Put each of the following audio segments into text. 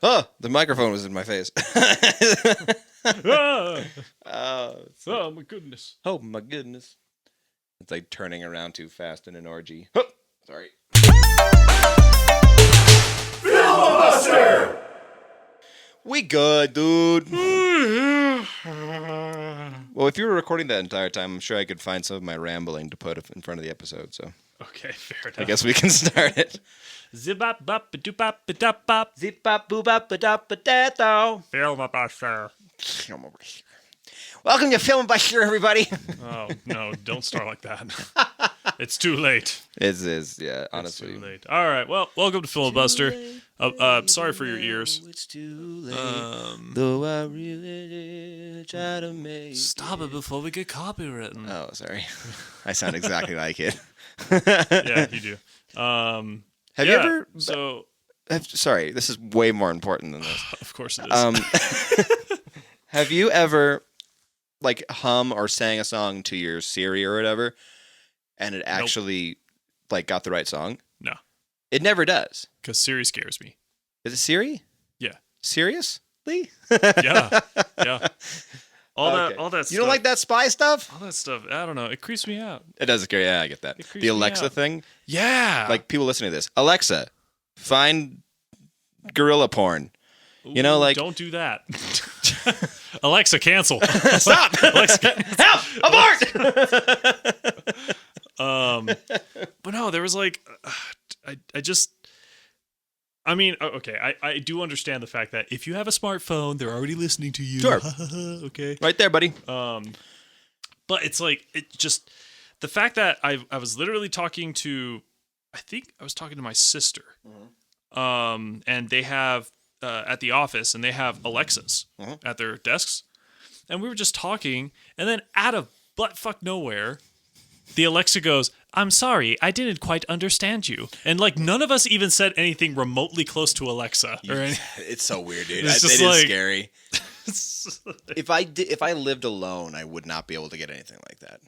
Oh, the microphone was in my face. Oh my goodness. Oh my goodness. It's like turning around too fast in an orgy. Oh, sorry. Filmabuster! We good, dude. Well, if you were recording that entire time, I'm sure I could find some of my rambling to put in front of the episode, so. Okay, fair enough. I guess we can start it. Zip-bop, bop, ba-doop-bop, ba-dop, bop. Zip-bop, boop-bop, ba-dop, ba-da-do. Filmabuster. Welcome to Filmabuster, everybody. Oh, no, don't start like that. It's too late. It is, yeah, honestly. It's too late. All right, well, welcome to Filmabuster. Sorry for your ears. It's too late, though I really try to make Stop it before we get copywritten. Oh, sorry. I sound exactly like it. Yeah, you do. Have you ever... Sorry, this is way more important than this. Of course it is. Have you ever, like, hum or sang a song to your Siri or whatever, and it actually, like, got the right song? No. It never does. Because Siri scares me. Is it Siri? Yeah. Seriously? Yeah. All that stuff. You don't like that spy stuff? All that stuff. I don't know. It creeps me out. It does scare. Yeah, I get that. It creeps The me Alexa out. thing? Yeah. Like, people listening to this. Alexa, find gorilla porn. You know, like... Don't do that. Alexa, cancel. Stop! Alexa, help! Abort! But no, there was like... I do understand the fact that if you have a smartphone, they're already listening to you. Sure. Okay. Right there, buddy. But it's like, it just... The fact that I was literally talking to... I think I was talking to my sister. Mm-hmm. And they have... at the office, and they have Alexas at their desks, and we were just talking, and then out of buttfuck nowhere, the Alexa goes, "I'm sorry, I didn't quite understand you," and like none of us even said anything remotely close to Alexa. Or It's so weird, dude. It's It just is like- scary. If I lived alone, I would not be able to get anything like that.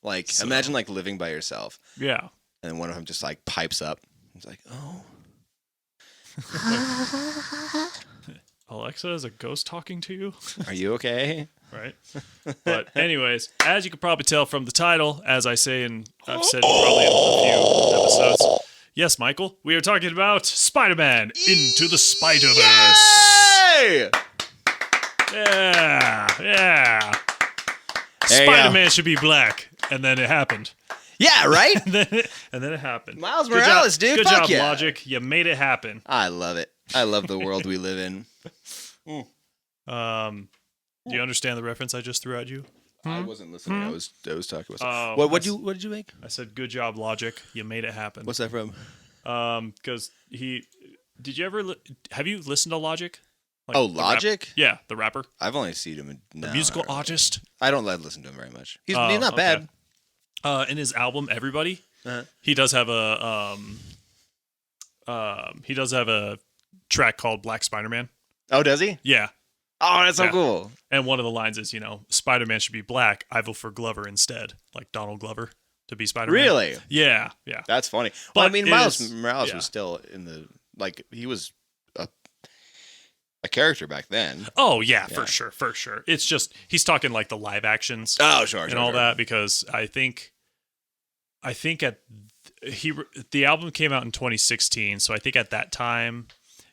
Like, imagine like living by yourself, Yeah. and then one of them just like pipes up. It's like, oh. Alexa, is a ghost talking to you? Are you okay? Right. But anyways, as you could probably tell from the title, as I say, and I've said probably in a few episodes, yes, Michael, we are talking about Spider-Man Into the Spiderverse. Hey! Yeah. There you Spider-Man should be black, and then it happened. Yeah, right? and then it happened. Miles Good Morales, job, dude. Good Fuck job, yeah. Logic. You made it happen. I love it. I love the world we live in. Do you understand the reference I just threw at you? I wasn't listening. I was talking about Oh, something. What did you make? I said, "Good job, Logic. You made it happen." What's that from? Because did you ever? Have you listened to Logic? Like Oh, the Logic? Yeah, the rapper, I've only seen him in the musical artist. I don't listen to him very much. He's Oh, not okay. bad. In his album Everybody, Uh-huh. he does have a track called Black Spider-Man. Oh, does he? Yeah. Oh, that's so Yeah. cool. And one of the lines is, Spider-Man should be black. I vote for Glover instead, like Donald Glover to be Spider-Man. Really? Yeah. That's funny. But Well, I mean, Miles is- Morales yeah. was still in the he was a character back then. Oh yeah, Yeah. for sure. It's just he's talking like the live actions Oh, sure, and all that, because I think the album came out in 2016, so I think at that time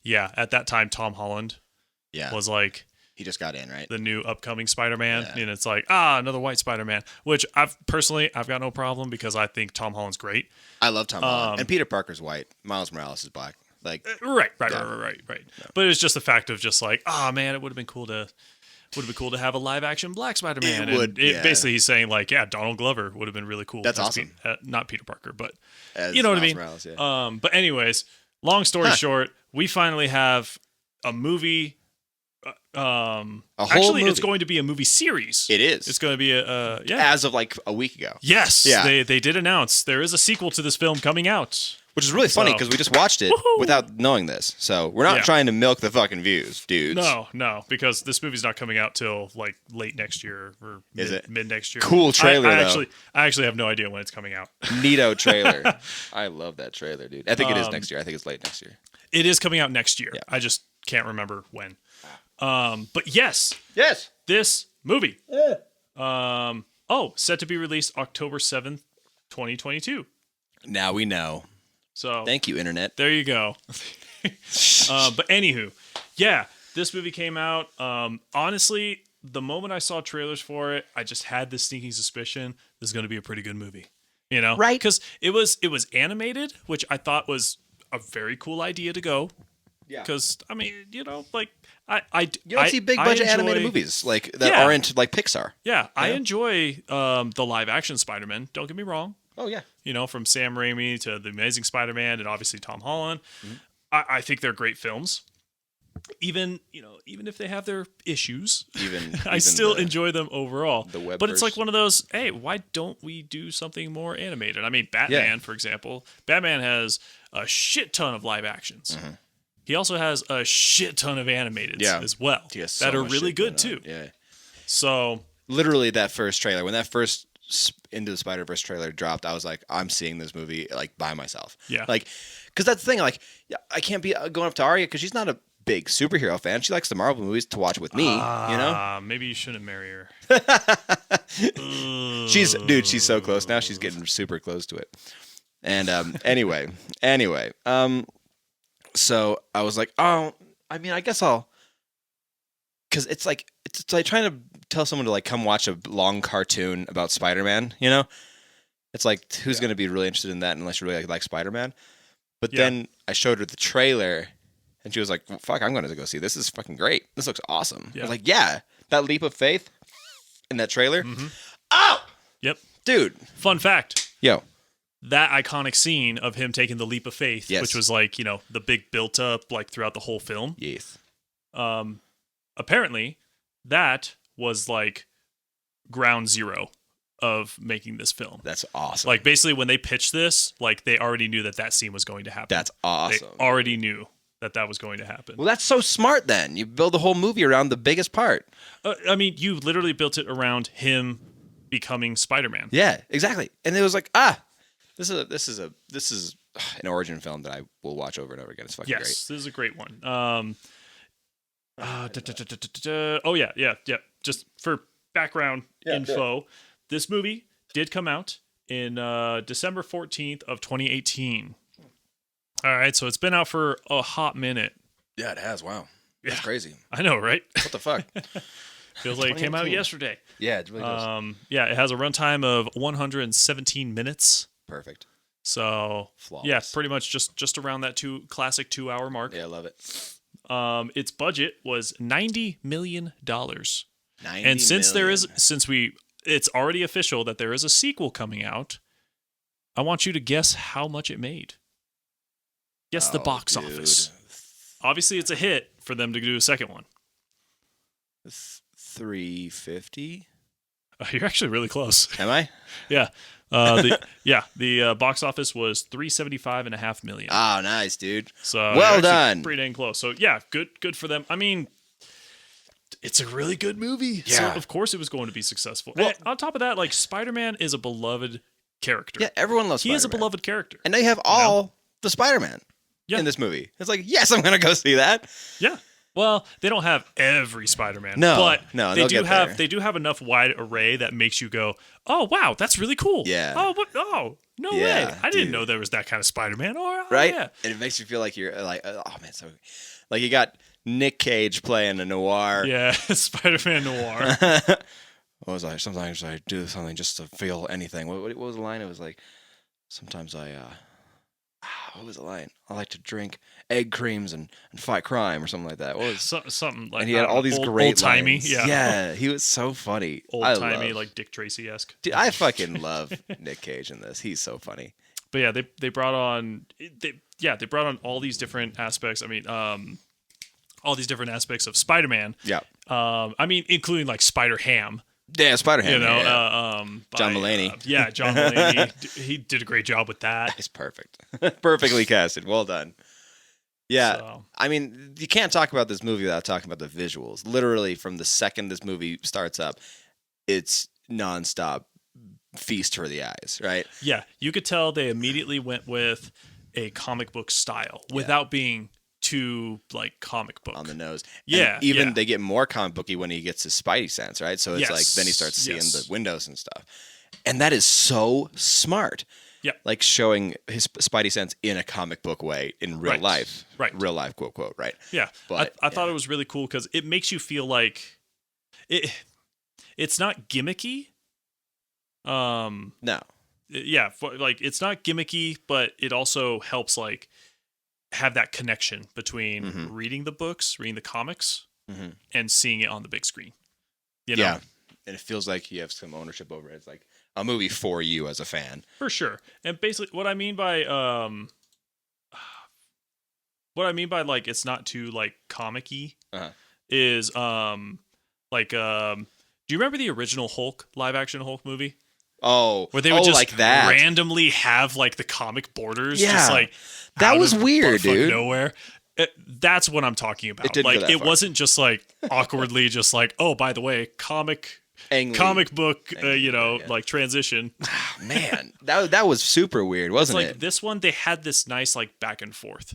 Tom Holland Yeah, was like he just got in, right? the new upcoming Spider-Man, Yeah. and it's like another white Spider-Man, which I've got no problem, because I think Tom Holland's great. I love Tom Holland. And Peter Parker's white. Miles Morales is black. Like, Right. Yeah. But it was just the fact of just like, man, it would have been cool to have a live action black Spider-Man. It would, yeah. Basically he's saying like, yeah, Donald Glover would have been really cool. That's as awesome. Not Peter Parker, but as you know what I Miles mean? Morales, yeah. But anyways, long story short, we finally have a movie. whole Actually, it's movie. going to be a movie series. It is. It's going to be yeah. As of like a week ago. Yes. Yeah. They did announce there is a sequel to this film coming out. Which is really funny because we just watched it Woohoo! without knowing this. So we're not Yeah. trying to milk the fucking views, dudes. No, because this movie's not coming out till like late next year or Is it? mid next year. Cool trailer, I though. actually have no idea when it's coming out. Neato trailer. I love that trailer, dude. I think it is next year. I think it's late next year. It is coming out next year. Yeah. I just can't remember when. But yes, this movie. Set to be released October 7th, 2022. Now we know. So thank you, internet. There you go. But anywho, yeah, this movie came out. Honestly, the moment I saw trailers for it, I just had this sneaking suspicion this is going to be a pretty good movie. You know, right? Because it was animated, which I thought was a very cool idea to go. Yeah. Because I mean, you know, like you don't see big budget animated movies like that aren't like Pixar. Yeah, I enjoy the live action Spider-Man. Don't get me wrong. Oh yeah. You know, from Sam Raimi to The Amazing Spider-Man and obviously Tom Holland. Mm-hmm. I think they're great films. Even if they have their issues, I still enjoy them overall. But it's like one of those, hey, why don't we do something more animated? I mean, Batman, for example. Batman has a shit ton of live actions. Mm-hmm. He also has a shit ton of animated as well that are really good too. Yeah. So literally that first trailer, when that first Into the Spiderverse trailer dropped, I was like, I'm seeing this movie like by myself. Yeah. Like, because that's the thing. Like, I can't be going up to Arya because she's not a big superhero fan. She likes the Marvel movies to watch with me. You know. Maybe you shouldn't marry her. She's so close now. She's getting super close to it. And anyway. So I was like, oh, I mean, I guess I'll, because it's like trying to tell someone to like come watch a long cartoon about Spider-Man. You know, it's like who's going to be really interested in that unless you really like Spider-Man. But then I showed her the trailer, and she was like, well, "Fuck, I'm going to go see this. This is fucking great. This looks awesome." Yeah. I was like, "Yeah, that leap of faith in that trailer." Mm-hmm. Oh, yep, dude. Fun fact. Yo. That iconic scene of him taking the leap of faith, which was like, you know, the big built up like throughout the whole film. Yes. Apparently, that was like ground zero of making this film. That's awesome. Like basically when they pitched this, like they already knew that scene was going to happen. That's awesome. They already knew that was going to happen. Well, that's so smart then. You build the whole movie around the biggest part. I mean, you literally built it around him becoming Spider-Man. Yeah, exactly. And it was like, This is an origin film that I will watch over and over again. It's fucking great. Yes, this is a great one. Oh yeah. Just for background info, this movie did come out in December 14th of 2018. All right, so it's been out for a hot minute. Yeah, it has. Wow, that's crazy. I know, right? What the fuck? Feels like it came out yesterday. Yeah, it really does. It has a runtime of 117 minutes. Perfect. So flawless. Yeah, pretty much just around that classic 2-hour mark. Yeah, I love it. Its budget was $90 million. And since it's already official that there is a sequel coming out, I want you to guess how much it made. Guess the box office. Obviously, it's a hit for them to do a second one. 350. You're actually really close. Am I? Yeah. The box office was $375.5 million. Oh, nice, dude. So well done. Pretty dang close. So yeah, good for them. I mean, it's a really good movie. Yeah. So of course it was going to be successful. Well, and on top of that, like Spider-Man is a beloved character. Yeah, everyone loves Spider-Man. He is a beloved character. And now you have all the Spider-Man in this movie. It's like, yes, I'm going to go see that. Yeah. Well, they don't have every Spider-Man. No, they do have enough wide array that makes you go, "Oh, wow, that's really cool." Yeah. Oh, no way. I didn't know there was that kind of Spider-Man. Right? Yeah. And it makes you feel like you're like, oh man, so like you got Nick Cage playing a noir. Yeah, Spider-Man noir. What was I? Sometimes I do something just to feel anything. What was the line? It was like, sometimes what was the line? I like to drink egg creams and fight crime or something like that. What was something like? And he had all these great old-timey, lines. Yeah, he was so funny. Old-timey, like Dick Tracy-esque. Dude, I fucking love Nick Cage in this. He's so funny. But yeah, they brought on all these different aspects. I mean, all these different aspects of Spider-Man. Yeah. I mean, including like Spider-Ham. Yeah, Spider-Ham. You know, John Mulaney. John Mulaney. He did a great job with that. He's perfect. Perfectly casted. Well done. Yeah. So. I mean, you can't talk about this movie without talking about the visuals. Literally, from the second this movie starts up, it's nonstop feast for the eyes, right? Yeah. You could tell they immediately went with a comic book style without being too like comic book on the nose. Yeah, and even yeah. they get more comic booky when he gets his Spidey sense, right? So it's Yes, like then he starts seeing yes. the windows and stuff, and that is so smart. Yep. Like showing his Spidey sense in a comic book way in real Right. life, Right. Real life, quote quote, right? Yeah, But I thought it was really cool because it makes you feel like it's not gimmicky. No, Yeah, like it's not gimmicky, but it also helps like have that connection between reading the books, reading the comics, and seeing it on the big screen. You know? yeah, and it feels like you have some ownership over it. It's like a movie for you as a fan. For sure. And basically what I mean by like it's not too like comic-y is like do you remember the original Hulk live action Hulk movie? Oh, Where they would just like that. randomly have like the comic borders Yeah. just like That out was of weird, buttfuck dude. Nowhere. That's what I'm talking about. It didn't go like that it far. wasn't just like awkwardly just like, oh, by the way, comic Ang Lee. book, Ang Lee, yeah. like transition. Man, that was super weird, wasn't Like it? this one, they had this nice like back and forth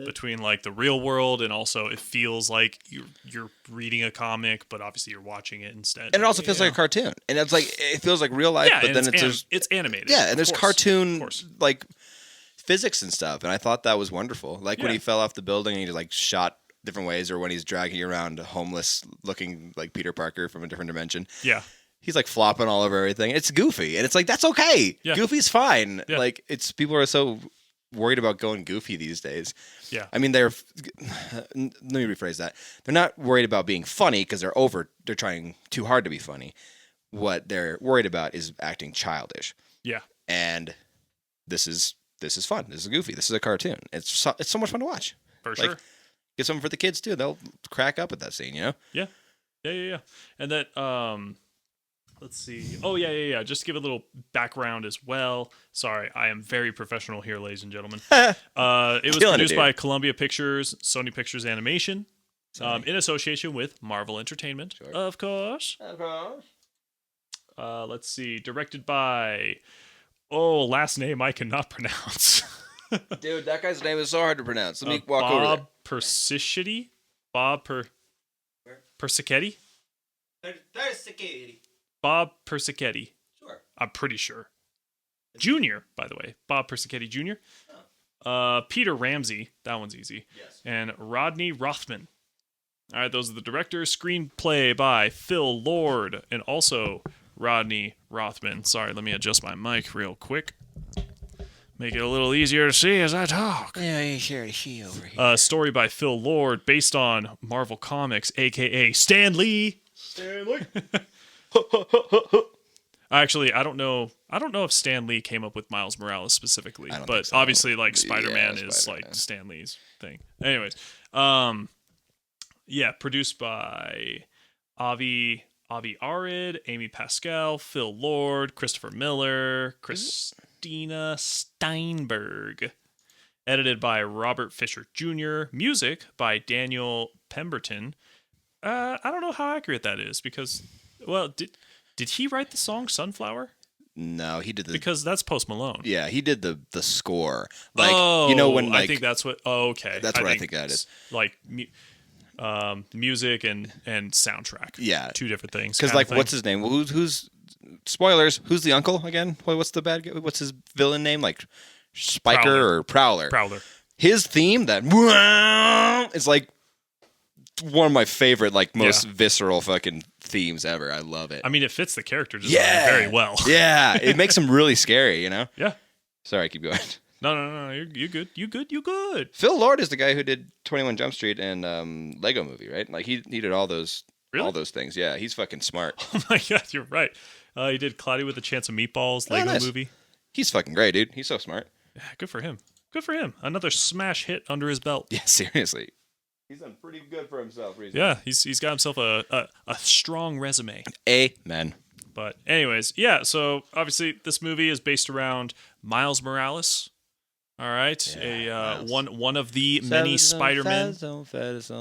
between like the real world and also it feels like you're reading a comic, but obviously you're watching it instead. And it also feels like a cartoon, and it's like it feels like real life, yeah, but and then it's animated. yeah, and there's of course, cartoon of course. like physics and stuff, and I thought that was wonderful. Like when Yeah. he fell off the building and he like shot different ways, or when he's dragging around a homeless looking like Peter Parker from a different dimension. Yeah. He's like flopping all over everything. It's goofy, and it's like that's okay. Yeah. Goofy's fine. Yeah. Like it's people are so worried about going goofy these days. Yeah. I mean, let me rephrase that. They're not worried about being funny because they're trying too hard to be funny. What they're worried about is acting childish. Yeah. And this is fun. This is goofy. This is a cartoon. It's so much fun to watch. For Like, sure. Get something for the kids too. They'll crack up at that scene, you know? Yeah. Yeah. And that let's see. Oh yeah. Just to give a little background as well. Sorry, I am very professional here, ladies and gentlemen. It was Killing it, produced dude. by Columbia Pictures, Sony Pictures Animation, in association with Marvel Entertainment, Sure. of course. Let's see. Directed by last name I cannot pronounce. Dude, that guy's name is so hard to pronounce. Let me walk over there. Bob Persichetti? Bob Persichetti? Bob Persichetti. Sure. I'm pretty sure. Junior, by the way. Bob Persichetti Jr. Peter Ramsey. That one's easy. Yes. And Rodney Rothman. All right, those are the directors. Screenplay by Phil Lord and also Rodney Rothman. Sorry, let me adjust my mic real quick. Make it a little easier to see as I talk. Yeah, easier to see over here. Story by Phil Lord, based on Marvel Comics, aka Stan Lee. Actually, I don't know if Stan Lee came up with Miles Morales specifically, I don't but think so. obviously, like Spider-Man Yeah, is Spider-Man. like Stan Lee's thing. Anyways, produced by Avi Arid, Amy Pascal, Phil Lord, Christopher Miller, Christina Steinberg. Edited by Robert Fisher Jr. Music by Daniel Pemberton. I don't know how accurate that is because, well, did he write the song Sunflower? No, he did the Because that's Post Malone. yeah, he did the score. Like you know when like I think that's what. Oh, okay. That's what I think that it's like music and soundtrack. Yeah. Two different things. because kinda like thing. what's his name? Who's spoilers? Who's the uncle again? What's the bad guy? What's his villain name? Like Spiker Prowler. or Prowler? Prowler? His theme that is like one of my favorite, like most visceral fucking themes ever. I love it. I mean, it fits the character design very well. Yeah, it makes him really scary. You know. Yeah. Sorry, keep going. No. You're good. You good. Phil Lord is the guy who did 21 Jump Street and Lego Movie, right? Like he did all those things. Yeah, he's fucking smart. Oh my god, you're right. He did Cloudy with a Chance of Meatballs, Lego nice. movie. He's fucking great, dude. He's so smart. Yeah, good for him. Good for him. Another smash hit under his belt. Yeah, seriously. He's done pretty good for himself recently. Yeah, he's got himself a strong resume. Amen. But anyways, yeah, so obviously this movie is based around Miles Morales. All right. Yeah, Miles. One of the many Spider-Men. So fast.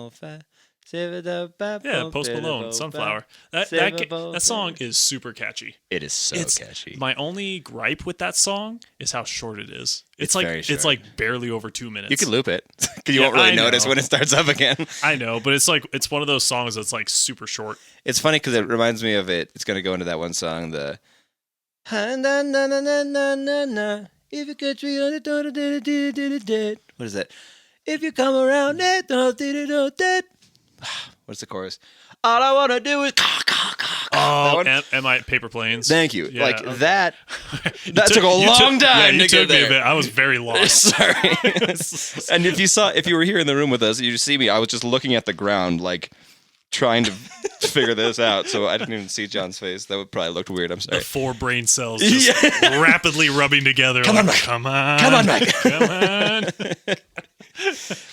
Yeah, Post Malone, Sunflower. That song is super catchy. It is so catchy. My only gripe with that song is how short it is. It's very short. It's like barely over 2 minutes. You can loop it because you won't really notice when it starts up again. I know, but it's one of those songs that's like super short. It's funny because it reminds me of it. It's going to go into that one song, the if you could what is that? If you come around what's the chorus? All I want to do is Am I Paper Planes? Thank you. Yeah, like that took a long time to get there. I was very lost. Sorry. And if you were here in the room with us, you see me. I was just looking at the ground, like trying to figure this out. So I didn't even see John's face. That would probably looked weird. I'm sorry. The 4 brain cells just rapidly rubbing together. Come on, Mike. Come on. Come on, Mike. Come on.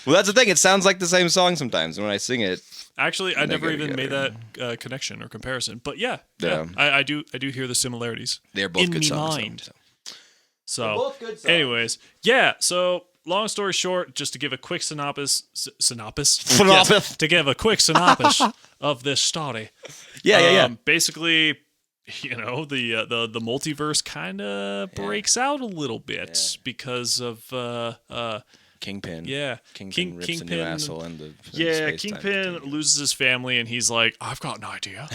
Well, that's the thing. It sounds like the same song sometimes. And when I sing it, actually, I never even made that connection or comparison. But yeah. I do hear the similarities. They're both good songs. Mind. So, both good songs. Anyways, yeah. So, long story short, just to give a quick synopsis. Yes, to give a quick synopsis of this story. Yeah. Basically, the multiverse kind of breaks out a little bit because of Kingpin. Yeah. Kingpin rips a new asshole in the Kingpin loses his family and he's like, I've got an idea.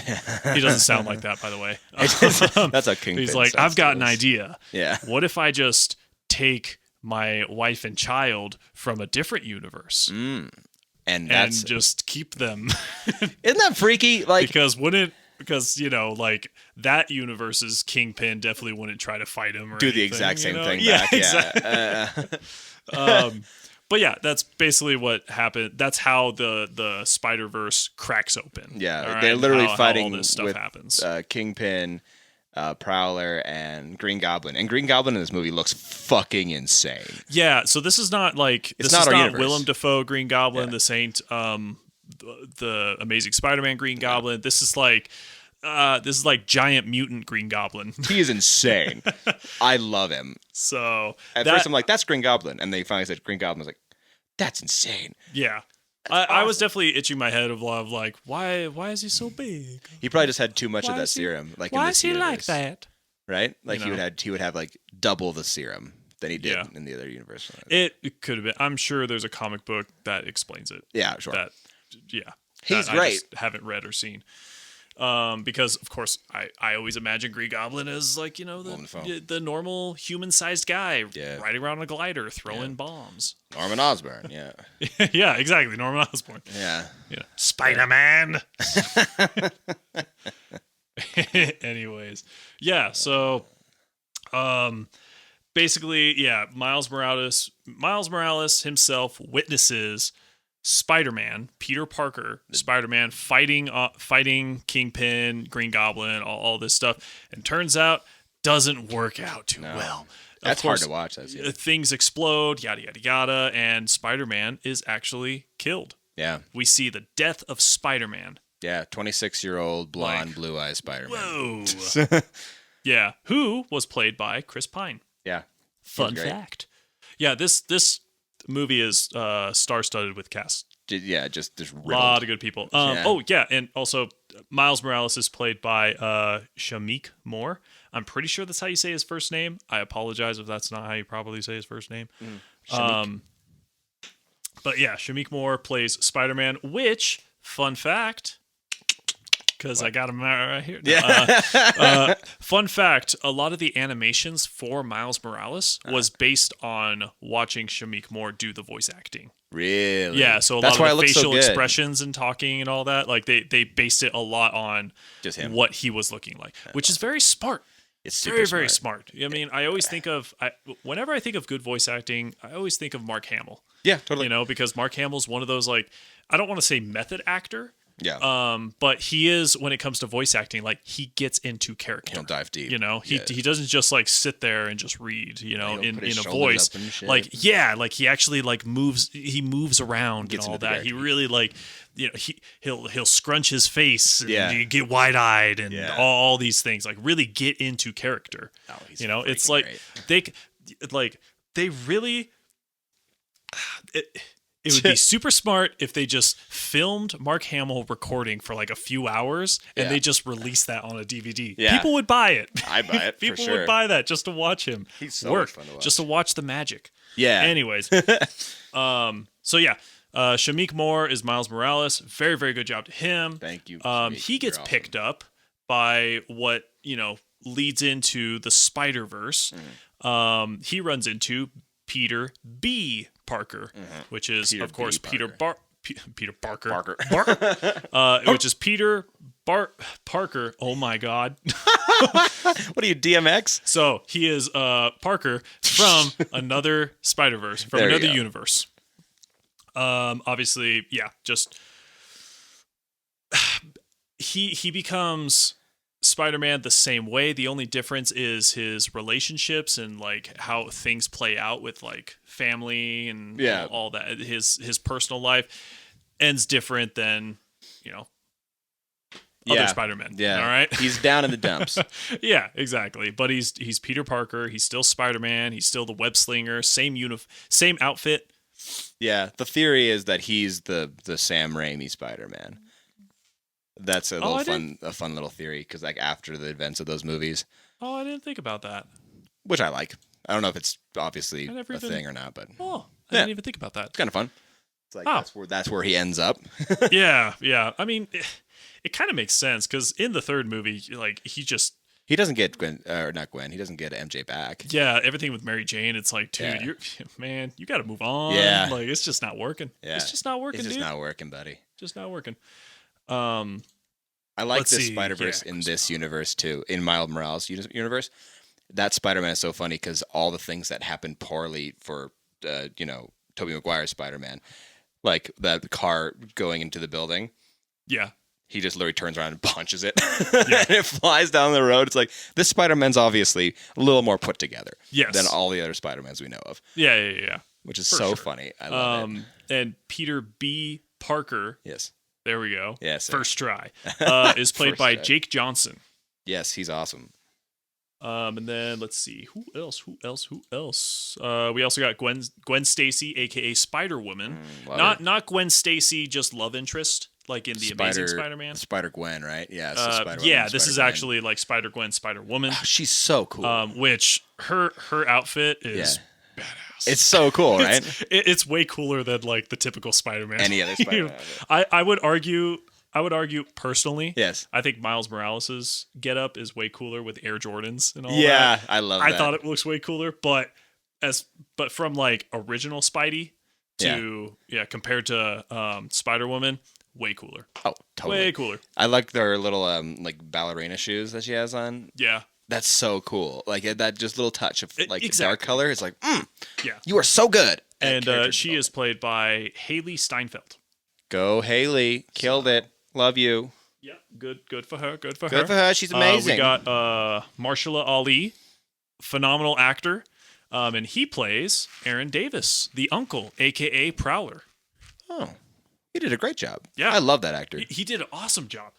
He doesn't sound like that, by the way. That's a Kingpin. He's like, I've got an idea. Yeah. What if I just take my wife and child from a different universe and just keep them? Isn't that freaky? Like, because that universe's Kingpin definitely wouldn't try to fight him or do anything, the exact same thing back. back. Exactly. But yeah, that's basically what happened. That's how the Spiderverse cracks open. Yeah, they're literally fighting how all this stuff with happens. Kingpin, Prowler, and Green Goblin. And Green Goblin in this movie looks fucking insane. Yeah, so this is not Willem Dafoe Green Goblin. This ain't the Amazing Spider-Man Green Goblin. This is like giant mutant Green Goblin. He is insane. I love him. So at first I'm like, that's Green Goblin, and they finally said Green Goblin. I was like, that's insane. Yeah. I was definitely itching my head of like, why is he so big? He probably just had too much of that serum. Like, why in is he universe, like that? Right? Like he would have like double the serum than he did in the other universe. It could have been. I'm sure there's a comic book that explains it. Yeah, sure. He's great. I just haven't read or seen. Because of course I always imagine Green Goblin as like, the normal human-sized guy riding around on a glider throwing bombs. Norman Osborn, yeah. Yeah, exactly, Norman Osborn. Yeah. Spider-Man. Anyways, yeah, so basically, Miles Morales himself witnesses Spider-Man, Peter Parker, Spider-Man fighting Kingpin, Green Goblin, all this stuff, and turns out doesn't work out too well. That's hard to watch. Things explode, yada yada yada, and Spider-Man is actually killed. Yeah, we see the death of Spider-Man. Yeah, 26-year-old blonde, blue-eyed Spider-Man. Whoa. Yeah, who was played by Chris Pine. Yeah, fun fact. Yeah, this movie is star-studded with cast. Yeah, just a lot of good people. Oh yeah, and also Miles Morales is played by Shameik Moore. I'm pretty sure that's how you say his first name. I apologize if that's not how you probably say his first name. But yeah, Shameik Moore plays Spider-Man. Which, fun fact, because I got him right here. Yeah. Fun fact, a lot of the animations for Miles Morales was based on watching Shameik Moore do the voice acting. Really? Yeah, so that's lot of the facial expressions and talking and all that, like they based it a lot on just him, what he was looking like, which is very smart. It's super very, smart. very smart. I mean, I always think of, whenever I think of good voice acting, I always think of Mark Hamill. Yeah, totally. Because Mark Hamill's one of those, like, I don't want to say method actor. Yeah. But he is, when it comes to voice acting, like, he gets into character. He'll dive deep. He doesn't just like sit there and just read, in a voice. Like, he actually like moves around and all that. He really like, he'll scrunch his face and you get wide-eyed and all these things, like really get into character. Oh, he's it's like great. they really it would be super smart if they just filmed Mark Hamill recording for like a few hours and they just released that on a DVD. Yeah. People would buy it. I'd buy it. People for sure. would buy that just to watch him He's so work, much fun to watch. just to watch the magic. Yeah. Anyways, so yeah, Shamik Moore is Miles Morales. Very, very good job to him. Thank you. He gets picked up by what leads into the Spiderverse. He runs into Peter B. Parker, which is Peter of course B. Peter Parker. Parker. Which is Peter Parker. Oh my God. What are you, DMX? So he is Parker from another Spiderverse, from There you another go. universe. Obviously, yeah, just he becomes Spider-Man the same way. The only difference is his relationships and like how things play out with like family and all that. His personal life ends different than other Spider-Men. Yeah. All right. He's down in the dumps. Yeah, exactly. But he's Peter Parker. He's still Spider-Man. He's still the web slinger. Same outfit. Yeah. The theory is that he's the Sam Raimi Spider-Man. That's a fun little theory because like after the events of those movies. Oh, I didn't think about that. Which I like. I don't know if it's obviously a thing or not, but I didn't even think about that. It's kind of fun. It's like that's where he ends up. Yeah. I mean, it kind of makes sense because in the third movie, like he doesn't get Gwen, or not Gwen. He doesn't get MJ back. Yeah, everything with Mary Jane, it's like, dude, you got to move on. Yeah, like it's just not working. Yeah, it's just not working. It's just not working, buddy. Just not working. I like this Spider-Verse in this universe too. In Miles Morales universe, that Spider-Man is so funny because all the things that happen poorly for Tobey Maguire's Spider-Man, like the car going into the building. Yeah. He just literally turns around and punches it. And it flies down the road. It's like, this Spider-Man's obviously a little more put together than all the other Spider-Mans we know of. Yeah. Which is so funny. I love it. And Peter B. Parker. Yes. There we go. Yes. First try. Is played by Jake Johnson. Yes, he's awesome. And then let's see. Who else? We also got Gwen Stacy, a.k.a. Spider-Woman. Not Gwen Stacy, just love interest. Like in the Amazing Spider-Man. Spider-Gwen, right? Yeah. So this is actually like Spider-Gwen, Spider-Woman. Oh, she's so cool. Which her outfit is badass. It's so cool, right? It's way cooler than like the typical Spider-Man. Any other Spider-Man. I would argue personally. Yes. I think Miles Morales' getup is way cooler with Air Jordans and all that. Yeah, I love that. I thought it looks way cooler, but from like original Spidey to compared to Spider-Woman, way cooler. Oh, totally. Way cooler. I like their little like ballerina shoes that she has on. Yeah. That's so cool. Like that just little touch of like dark color. It's like, yeah, you are so good. And she is played by Haley Steinfeld. Go Haley. Killed it. Love you. Yeah. Good for her. Good for her. She's amazing. We got Marshala Ali, phenomenal actor. And he plays Aaron Davis, the uncle, a.k.a. Prowler. Oh, he did a great job. Yeah. I love that actor. He did an awesome job.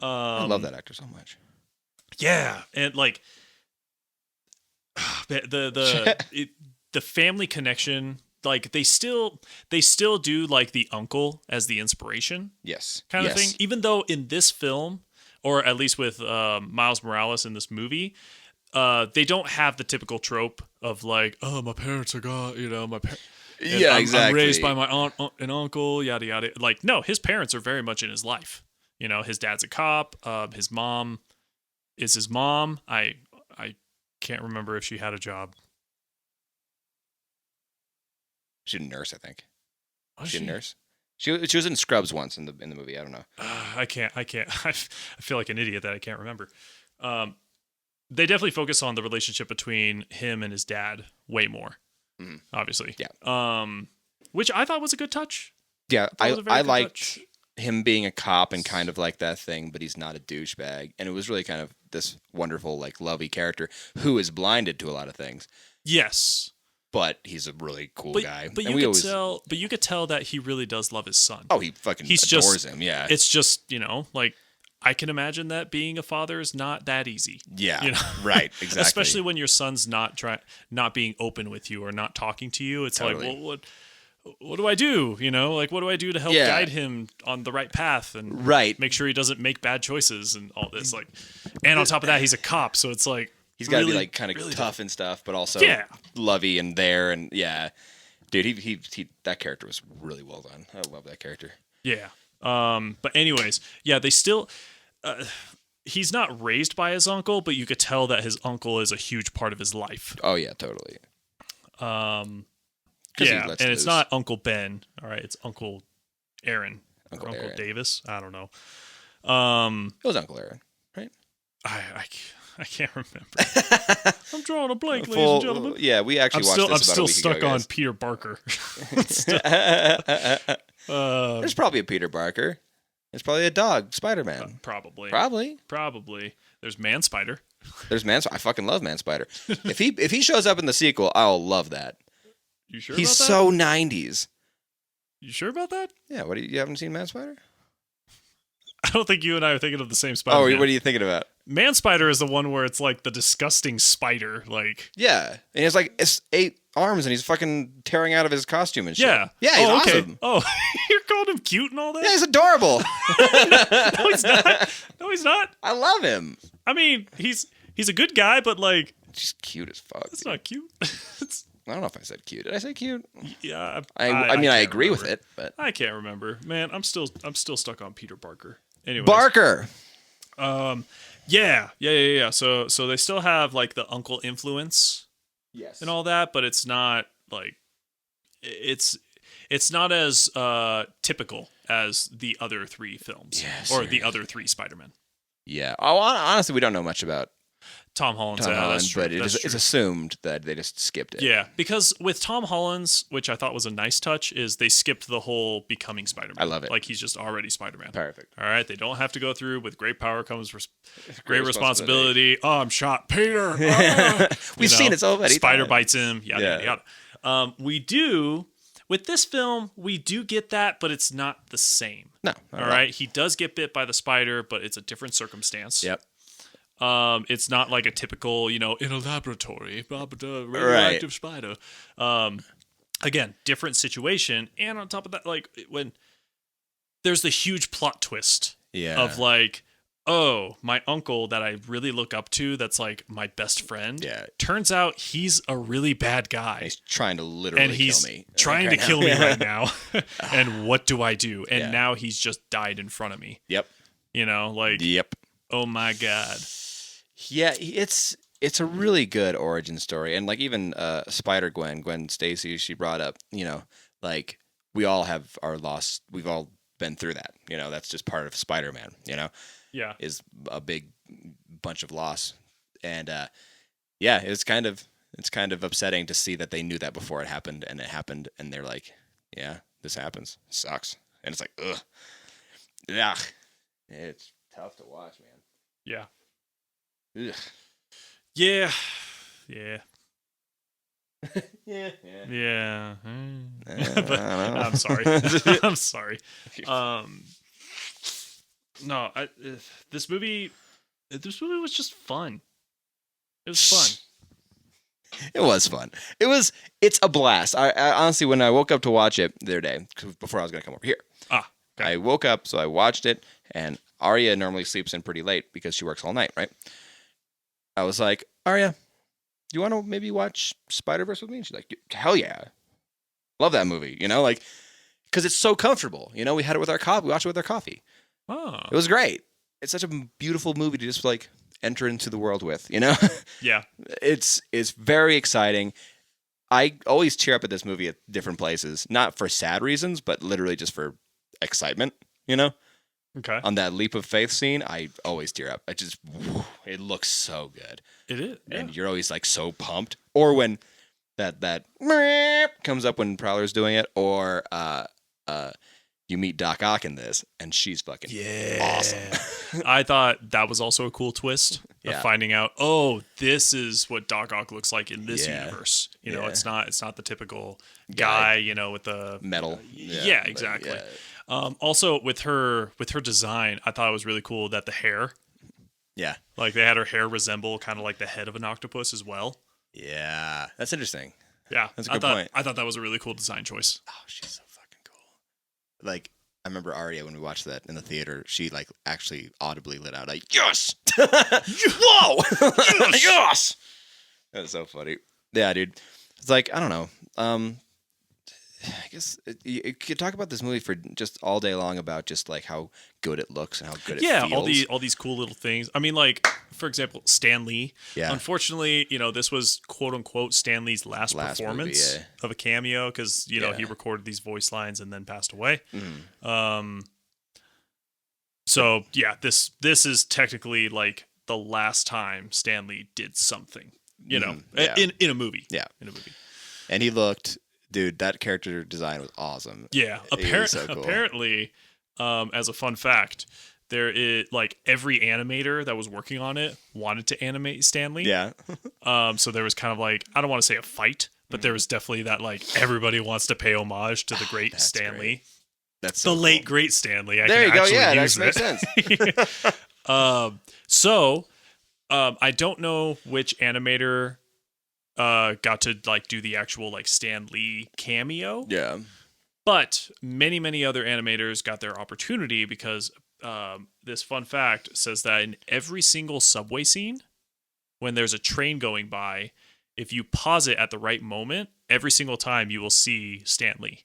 I love that actor so much. Yeah, and like the family connection, like they still do like the uncle as the inspiration. Yes. Kind of thing. Even though in this film, or at least with Miles Morales in this movie, they don't have the typical trope of like, oh, my parents are gone, my parents. Yeah, exactly. I'm raised by my aunt and uncle, yada yada. Like, no, his parents are very much in his life. His dad's a cop. His mom is his mom. I can't remember if she had a job. She's a nurse, I think. Was she a nurse? She was in Scrubs once in the movie. I don't know. I can't. I feel like an idiot that I can't remember. They definitely focus on the relationship between him and his dad way more. Mm-hmm. Obviously. Yeah. Which I thought was a good touch. Yeah, I liked him being a cop and kind of like that thing, but he's not a douchebag. And it was really kind of this wonderful, like, lovey character who is blinded to a lot of things. Yes. But he's a really cool guy. But you could tell that he really does love his son. Oh, he fucking adores him, yeah. It's just, like, I can imagine that being a father is not that easy. Yeah, right, exactly. Especially when your son's not being open with you or not talking to you. It's totally. Like, well, what do I do? You know, like, what do I do to help guide him on the right path and make sure he doesn't make bad choices and all this? Like, and on top of that, he's a cop, so it's like he's got to be like kind of really tough and stuff, but also lovey and there and dude, he that character was really well done. I love that character. Yeah. But anyways, they still. He's not raised by his uncle, but you could tell that his uncle is a huge part of his life. Oh yeah, totally. And it's not Uncle Ben. All right, it's Uncle Aaron or Uncle Aaron. Davis. I don't know. It was Uncle Aaron, right? I can't remember. I'm drawing a blank, ladies and gentlemen. Yeah, we actually watched this about a week ago. I'm still stuck on Peter Barker. There's probably a Peter Barker. There's probably a dog, Spider-Man. Probably. There's Man Spider. I fucking love Man Spider. If he shows up in the sequel, I'll love that. You sure? He's about that? so 90s. You sure about that? Yeah. What you haven't seen Man Spider? I don't think you and I are thinking of the same Spider. Oh, what are you thinking about? Man Spider is the one where it's like the disgusting spider, like and it's like it's 8 arms and he's fucking tearing out of his costume and shit. Yeah, he's awesome. Oh, you're calling him cute and all that? Yeah, he's adorable. No, he's not. No, he's not. I love him. I mean, he's a good guy, but like, he's cute as fuck. It's not cute. I don't know if I said cute. Did I say cute? Yeah, I mean, I agree with it, but I can't remember. Man, I'm still stuck on Peter Barker. Anyways. Barker. Yeah. So they still have like the uncle influence, yes, and all that, but it's not like it's not as typical as the other 3 films or the other 3 Spider-Men. Yeah. Oh, honestly, we don't know much about Tom Holland's, but it's assumed that they just skipped it. Yeah, because with Tom Holland's, which I thought was a nice touch, is they skipped the whole becoming Spider-Man. I love it. Like, he's just already Spider-Man. Perfect. All right, they don't have to go through with great power comes great responsibility. Oh, I'm shot, Peter. We've seen it so many Spider times. bites him. Yada. We do with this film. We do get that, but it's not the same. No. All right, he does get bit by the spider, but it's a different circumstance. Yep. It's not like a typical, in a laboratory, radioactive spider. Again, different situation. And on top of that, like when there's the huge plot twist of like, oh, my uncle that I really look up to, that's like my best friend. Yeah. Turns out he's a really bad guy. He's trying to literally kill me. Trying to kill me right now. And what do I do? And now he's just died in front of me. Yep. Yep. Oh my God. Yeah, it's a really good origin story, and like even Gwen Stacy, she brought up, like we all have our loss. We've all been through that. That's just part of Spider-Man. Is a big bunch of loss, and it's kind of upsetting to see that they knew that before it happened, and they're like, yeah, this happens, it sucks, and it's like, ugh, yeah, it's tough to watch, man. Yeah. Ugh. Yeah. But I'm sorry. I'm sorry. No, this movie was just fun. It was fun. It was fun. It's a blast. I honestly, when I woke up to watch it the other day, before I was going to come over here, okay. I woke up, so I watched it, and Arya normally sleeps in pretty late because she works all night, right? I was like, Arya, do you want to maybe watch Spiderverse with me? And she's like, hell yeah. Love that movie, because it's so comfortable. We had it with our coffee. We watched it with our coffee. Oh. It was great. It's such a beautiful movie to just like enter into the world with, Yeah. It's very exciting. I always cheer up at this movie at different places, not for sad reasons, but literally just for excitement, Okay. On that leap of faith scene, I always tear up. It looks so good. It is. Yeah. And you're always like so pumped. Or when that comes up when Prowler's doing it, or you meet Doc Ock in this, and she's fucking awesome. I thought that was also a cool twist of finding out, oh, this is what Doc Ock looks like in this universe. It's not the typical guy, with the metal. Yeah, exactly. Also with her design, I thought it was really cool that the hair, like they had her hair resemble kind of like the head of an octopus as well. Yeah, that's interesting. Yeah, That's a good point. I thought that was a really cool design choice. Oh, she's so fucking cool. Like, I remember Arya when we watched that in the theater. She like actually audibly let out like yes, whoa, yes. That was so funny. Yeah, dude. It's like I don't know. I guess you could talk about this movie for just all day long about just like how good it looks and how good it feels. all these cool little things. I mean, like for example, Stan Lee. Yeah. Unfortunately, this was quote unquote Stan Lee's last performance movie, of a cameo because he recorded these voice lines and then passed away. Mm. So yeah, this is technically like the last time Stan Lee did something. In a movie. Yeah. In a movie. And he looked. Dude, that character design was awesome. Yeah, So cool. Apparently, as a fun fact, there is like every animator that was working on it wanted to animate Stan Lee. Yeah. So there was kind of like I don't want to say a fight, but there was definitely that like everybody wants to pay homage to the great Stan Lee. That's so the cool. late great Stan Lee. There you go. Yeah, that makes sense. I don't know which animator got to like do the actual like Stan Lee cameo. Yeah. But many other animators got their opportunity because this fun fact says that in every single subway scene, when there's a train going by, if you pause it at the right moment, every single time you will see Stan Lee.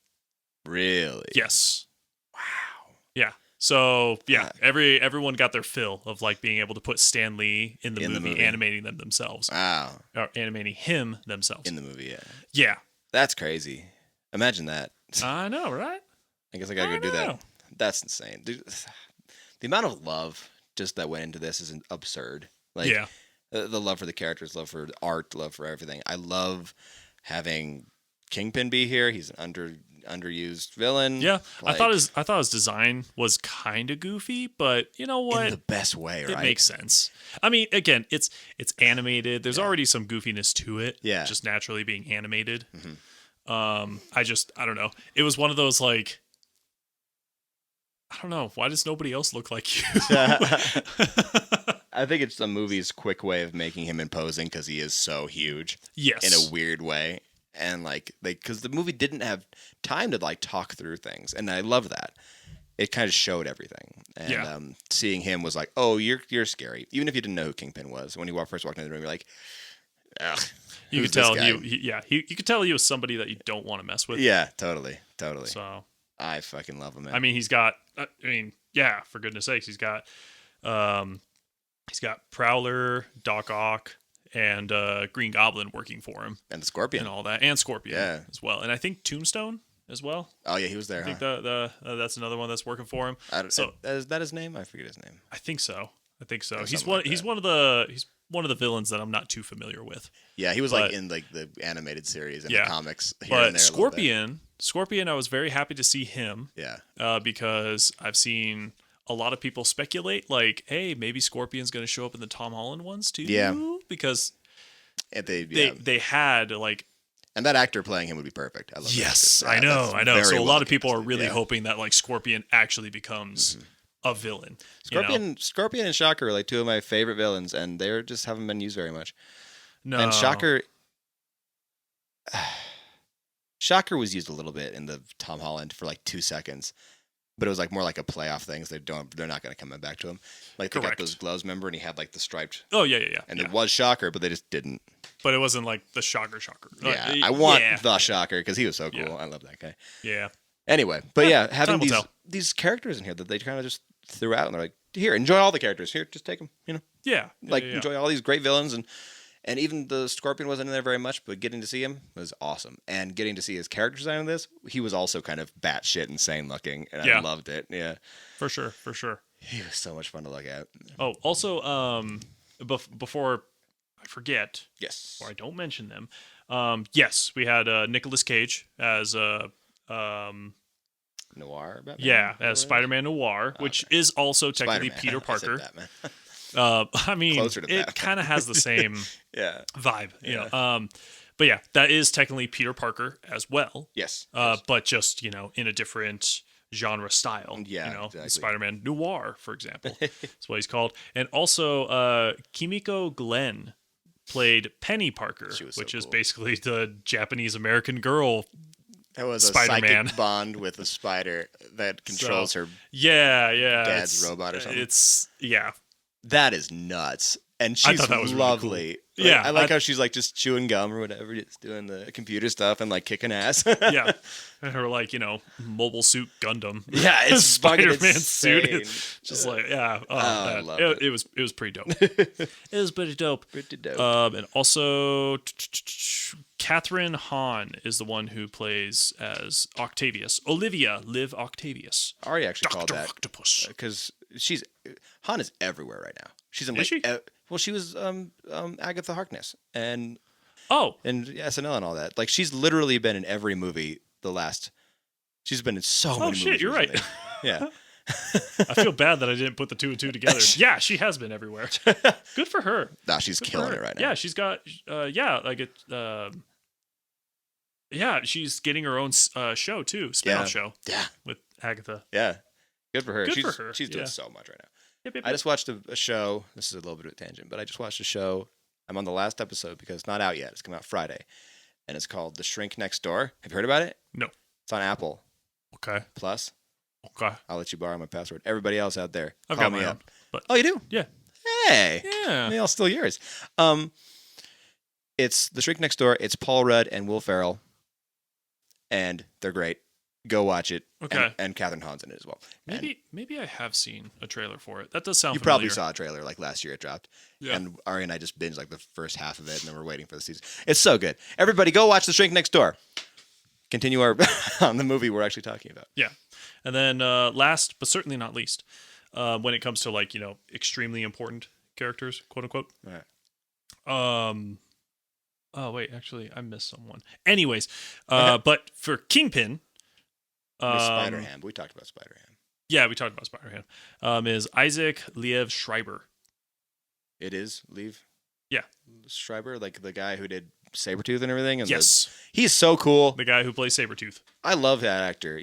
Really? Yes. Wow. Yeah. So yeah, everyone got their fill of like being able to put Stan Lee in the movie, animating them themselves. Wow. Or animating him themselves. In the movie, yeah. Yeah. That's crazy. Imagine that. I know, right? I guess I gotta go do that. That's insane. Dude, the amount of love just that went into this is absurd. Like, yeah. The love for the characters, love for art, love for everything. I love having Kingpin be here. He's an underused villain. Yeah, like, I thought his design was kind of goofy, but you know what? In the best way, right? It makes sense. I mean, again, it's animated. There's already some goofiness to it. Yeah, just naturally being animated. Mm-hmm. I don't know. It was one of those like, I don't know. Why does nobody else look like you? I think it's the movie's quick way of making him imposing because he is so huge. Yes, in a weird way. And like because the movie didn't have time to like talk through things, and I love that. It kind of showed everything, and seeing him was like, oh, you're scary, even if you didn't know who Kingpin was. When you first walked into the room, you're like, ugh, you could tell you could tell he was somebody that you don't want to mess with. Yeah, totally. So I fucking love him, man. I mean, he's got. For goodness sakes, he's got Prowler, Doc Ock, and Green Goblin working for him, and the Scorpion and all that, and Scorpion as well, and I think Tombstone as well. Oh yeah, he was there. I think that's another one that's working for him. Is that his name? I forget his name. I think so. He's one of the villains that I'm not too familiar with. Yeah, he was like in like the animated series and the comics. Here but and there Scorpion, I was very happy to see him. Yeah, because I've seen a lot of people speculate like, hey, maybe Scorpion's going to show up in the Tom Holland ones too. Yeah, because they had like. And that actor playing him would be perfect. I love that. Yes, I know. So a lot of people are really hoping that like Scorpion actually becomes a villain. Scorpion and Shocker are like two of my favorite villains, and they just haven't been used very much. No. And Shocker was used a little bit in the Tom Holland for like 2 seconds, but it was like more like a playoff thing. So they're not going to come back to him. Like they got those gloves, remember, and he had like the striped. Oh yeah. And it was Shocker, but they just didn't. But it wasn't like the Shocker. Yeah, I want the Shocker because he was so cool. Yeah. I love that guy. Yeah. Anyway, but having these characters in here that they kind of just threw out, and they're like, here, enjoy all the characters. Here, just take them. Yeah. Enjoy all these great villains, and even the Scorpion wasn't in there very much, but getting to see him was awesome. And getting to see his character design in this, he was also kind of batshit insane looking, and I loved it. Yeah, for sure. He was so much fun to look at. Oh, also, before I forget, yes, or I don't mention them, yes, we had Nicolas Cage as Noir, Batman? Yeah, as Spider-Man Noir, which is also technically Spider-Man. Peter Parker. I mean, it kind of has the same vibe, you know. But yeah, that is technically Peter Parker as well. Yes. But just, in a different genre style. Yeah, exactly. Spider-Man Noir, for example. That's what he's called. And also, Kimiko Glenn played Penny Parker, She was so which is cool. basically the Japanese American girl. That was a Spider-Man. psychic bond with a spider that controls her Yeah, dad's robot or something. Yeah. That is nuts. And I she's thought that was really lovely. cool. Like, Yeah, I like how she's like just chewing gum or whatever, just doing the computer stuff and like kicking ass. Yeah, and her like mobile suit Gundam. Yeah, it's Spider-Man fucking suit. insane. It's just like yeah. I Man. loved it. It was pretty dope. It was pretty dope. Pretty dope. And also, Catherine Hahn is the one who plays as Octavius. Olivia Liv Octavius. Ari actually called Dr. that Octopus. because Han is everywhere right now. She's in Is she? well, she was Agatha Harkness and Oh, SNL and all that. Like she's literally been in every movie. She's been in so many movies. shit, you're right. recently. Yeah. I feel bad that I didn't put the two and two together. Yeah, she has been everywhere. Good for her. Nah, she's Good for killing her. it right now. Yeah, she's got she's getting her own show too, spin-off show Yeah. with Agatha. Yeah. Good for her. Good she's for her, she's doing yeah. so much right now. Yep, I just watched a show. This is a little bit of a tangent, but I just watched a show. I'm on the last episode because it's not out yet. It's coming out Friday. And it's called The Shrink Next Door. Have you heard about it? No. It's on Apple Okay. Plus. Okay. I'll let you borrow my password. Everybody else out there, I've call got me my up. own, but Oh, you do? yeah. Hey. Yeah. They all still yours. It's The Shrink Next Door. It's Paul Rudd and Will Ferrell. And they're great. Go watch it. Okay. And Catherine Hahn's in it as well. And Maybe I have seen a trailer for it. That does sound you familiar. probably saw a trailer like last year it dropped. Yeah. And Ari and I just binged like the first half of it, and then we're waiting for the season. It's so good. Everybody, go watch The Shrink Next Door. Continue our on the movie we're actually talking about. Yeah. And then last but certainly not least, when it comes to like, extremely important characters, quote unquote. All right. Oh wait, actually I missed someone. Anyways, but for Kingpin, Spider-Ham. We talked about Spider-Ham. yeah, we talked about Spider-Ham. Is Isaac Liev Schreiber. It is Leave. Yeah. Schreiber, like the guy who did Sabretooth and everything. And Yes. he's so cool. The guy who plays Sabretooth. I love that actor.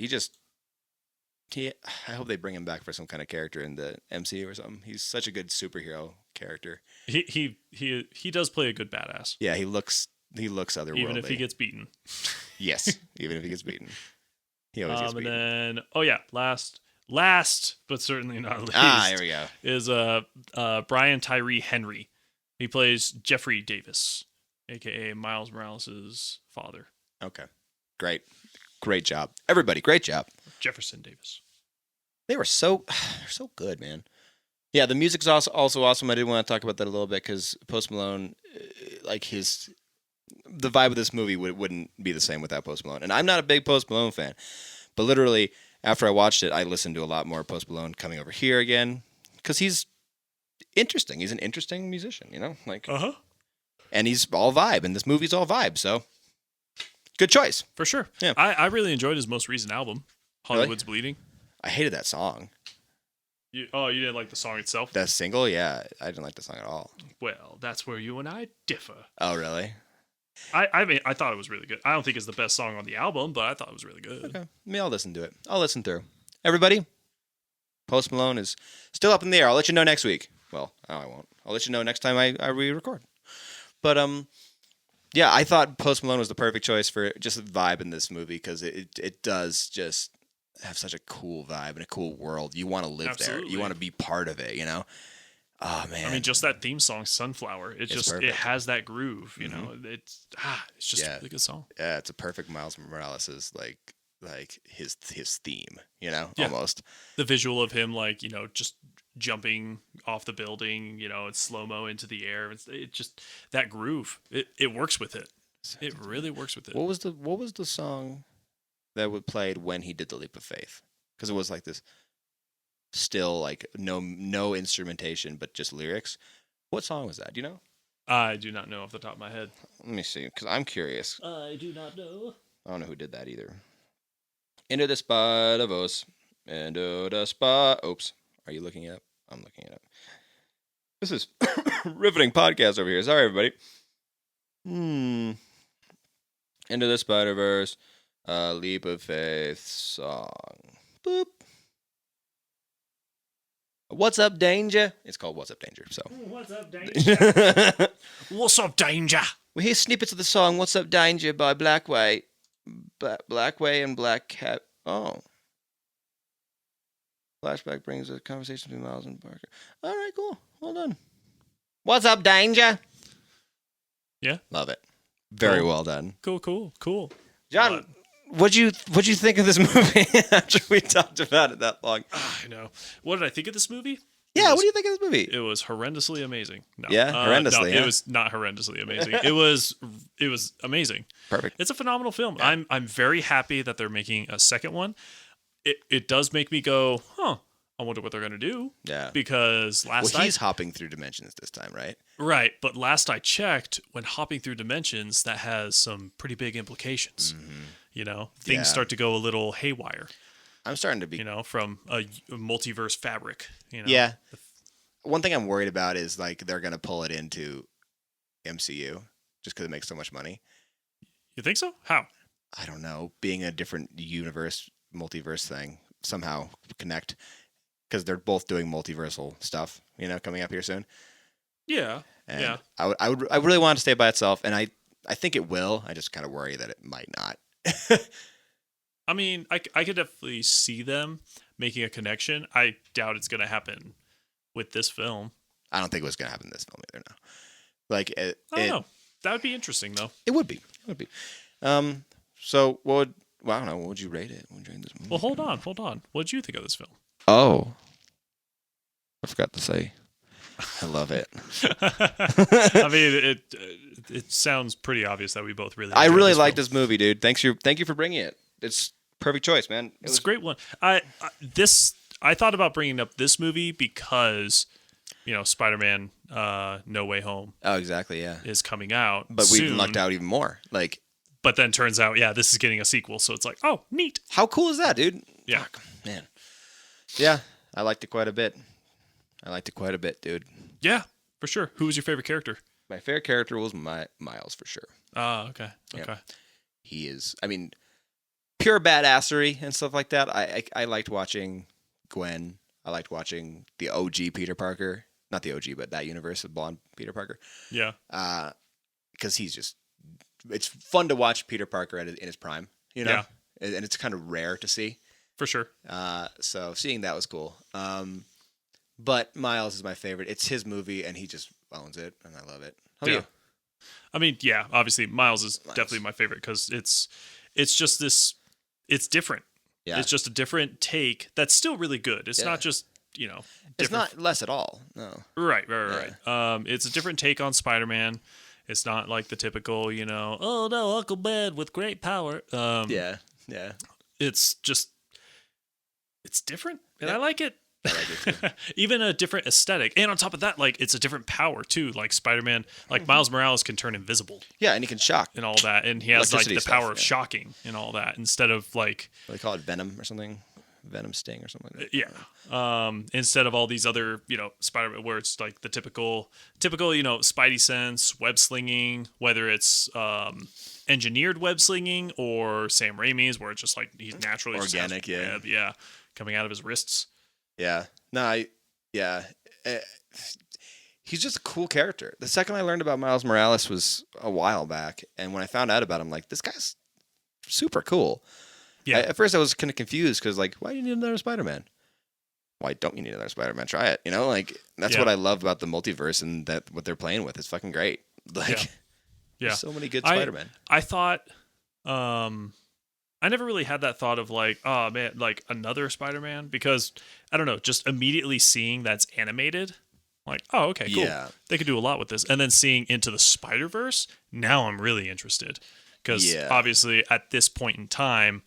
I hope they bring him back for some kind of character in the MCU or something. He's such a good superhero character. He does play a good badass. Yeah, he looks otherworldly. Even if he gets beaten. Yes, even if he gets beaten. He always gets beaten. And then last but certainly not least. Here we go. Is Brian Tyree Henry. He plays Jeffrey Davis, aka Miles Morales' father. Okay. Great job. Everybody, great job. Jefferson Davis. They're so good, man. Yeah, the music's also awesome. I did want to talk about that a little bit because Post Malone, like the vibe of this movie wouldn't be the same without Post Malone. And I'm not a big Post Malone fan, but literally after I watched it, I listened to a lot more Post Malone coming over here again because he's interesting. He's an interesting musician, like. And he's all vibe, and this movie's all vibe. So, good choice For sure. Yeah. I really enjoyed his most recent album, Hollywood's Bleeding. I hated that song. You didn't like the song itself? That single, yeah, I didn't like the song at all. Well, that's where you and I differ. Oh, really? I mean, I thought it was really good. I don't think it's the best song on the album, but I thought it was really good. Okay. Maybe I'll listen to it. I'll listen through. Everybody, Post Malone is still up in the air. I'll let you know next week. Well, I won't. I'll let you know next time I re-record. But, yeah, I thought Post Malone was the perfect choice for just the vibe in this movie because it does just have such a cool vibe and a cool world. You want to live there. Absolutely. You want to be part of it, Oh, man. I mean, just that theme song, Sunflower. It perfect. has that groove, It's just a really good song. Yeah, it's a perfect Miles Morales' like his theme, Yeah. almost. The visual of him, just jumping off the building, it's slow-mo into the air. It just, that groove, it works with it. It really works with it. What was the song that would played when he did the Leap of Faith? Because it was like this still like no instrumentation but just lyrics. What song was that? Do you know? I do not know off the top of my head. Let me see, because I'm curious. I do not know. I don't know who did that either. Into the Spiderverse. Into the Spider. Oops. Are you looking it up? I'm looking it up. This is riveting podcast over here. Sorry, everybody. Into the Spiderverse. Leap of Faith song. Boop. What's Up Danger? It's called What's Up Danger. So. What's up, Danger? What's up, Danger? We hear snippets of the song What's Up Danger by Blackway. Blackway and Black Cat. Oh. Flashback brings a conversation between Miles and Parker. All right, cool. Well done. What's up, Danger? Yeah. Love it. Very Cool. well done. Cool. John, what'd you think of this movie after we talked about it that long? I know. What did I think of this movie? Yeah, what do you think of this movie? It was horrendously amazing. No. Yeah, horrendously, No, yeah. It was not horrendously amazing. It was amazing. Perfect. It's a phenomenal film. Yeah. I'm very happy that they're making a second one. It does make me go, I wonder what they're gonna do. Yeah. Because he's hopping through dimensions this time, right? Right, but last I checked, when hopping through dimensions, that has some pretty big implications. Mm-hmm. You know, things Yeah. start to go a little haywire. I'm starting to be. You know, from a multiverse fabric. You know, Yeah. One thing I'm worried about is like they're gonna pull it into MCU just because it makes so much money. You think so? How? I don't know. Being a different universe, multiverse thing somehow connect because they're both doing multiversal stuff. You know, coming up here soon. Yeah. And Yeah. I really want it to stay by itself, and I think it will. I just kind of worry that it might not. I mean, I could definitely see them making a connection. I doubt it's going to happen with this film. I don't think it was going to happen in this film either. No, like I don't know. That would be interesting, though. It would be. It would be. So what would? Well, I don't know. What would you rate it? What would you rate this movie? Well, hold on. What did you think of this film? Oh, I forgot to say. I love it. I mean, it sounds pretty obvious that we both really. I enjoyed really this like film. this movie, dude. Thank you for bringing it. It's perfect choice, man. It's a great one. I thought about bringing up this movie because, you know, Spider-Man No Way Home Oh, exactly. Yeah. is coming out, But we've soon. lucked out even more. Like, But then turns out, yeah, this is getting a sequel, so it's like, oh, neat. how cool is that, dude? Yeah. Fuck, man. Yeah, I liked it quite a bit. Dude. Yeah, for sure. Who was your favorite character? My favorite character was Miles for sure. Okay. Yep. Okay. He is, I mean, pure badassery and stuff like that. I liked watching Gwen. I liked watching the OG Peter Parker. Not the OG, but that universe of blonde Peter Parker. Yeah. Because he's just, it's fun to watch Peter Parker in his prime, you know? Yeah. And it's kind of rare to see. For sure. So seeing that was cool. But Miles is my favorite. It's his movie, and he just owns it, and I love it. How about Yeah. you? I mean, yeah, obviously Miles is definitely my favorite because it's just this, it's different. Yeah. It's just a different take that's still really good. It's Yeah. not just, you know, It's different. not less at all. No. Right. It's a different take on Spider-Man. It's not like the typical, you know, oh no, Uncle Ben with great power. Yeah. It's just, it's different, and Yeah. I like it. I like it too. Even a different aesthetic, and on top of that, like it's a different power too. Like Spider-Man, like Miles Morales can turn invisible Yeah, and he can shock. and all that, and he has like Electricity the stuff, power of yeah. shocking and all that instead of like What do they call it? Venom or something? Venom sting or something like that. yeah. Instead of all these other, you know, Spider-Man where it's like the typical, you know, Spidey sense, web slinging, whether it's engineered web slinging or Sam Raimi's where it's just like he's naturally just has Organic, yeah. web, coming out of his wrists. Yeah. No, he's just a cool character. The second I learned about Miles Morales was a while back, and when I found out about him, like, this guy's super cool. Yeah. At first I was kind of confused because, like, why do you need another Spider-Man? Why don't you need another Spider-Man? Try it. You know, like, that's Yeah. what I love about the multiverse and that what they're playing with. It's fucking great. Like, Yeah. there's so many good Spider-Man. I thought, I never really had that thought of like, oh man, like another Spider-Man because I don't know, just immediately seeing that's animated, like, oh okay, cool, Yeah. they could do a lot with this, and then seeing Into the Spider-Verse, now I'm really interested because Yeah. obviously at this point in time,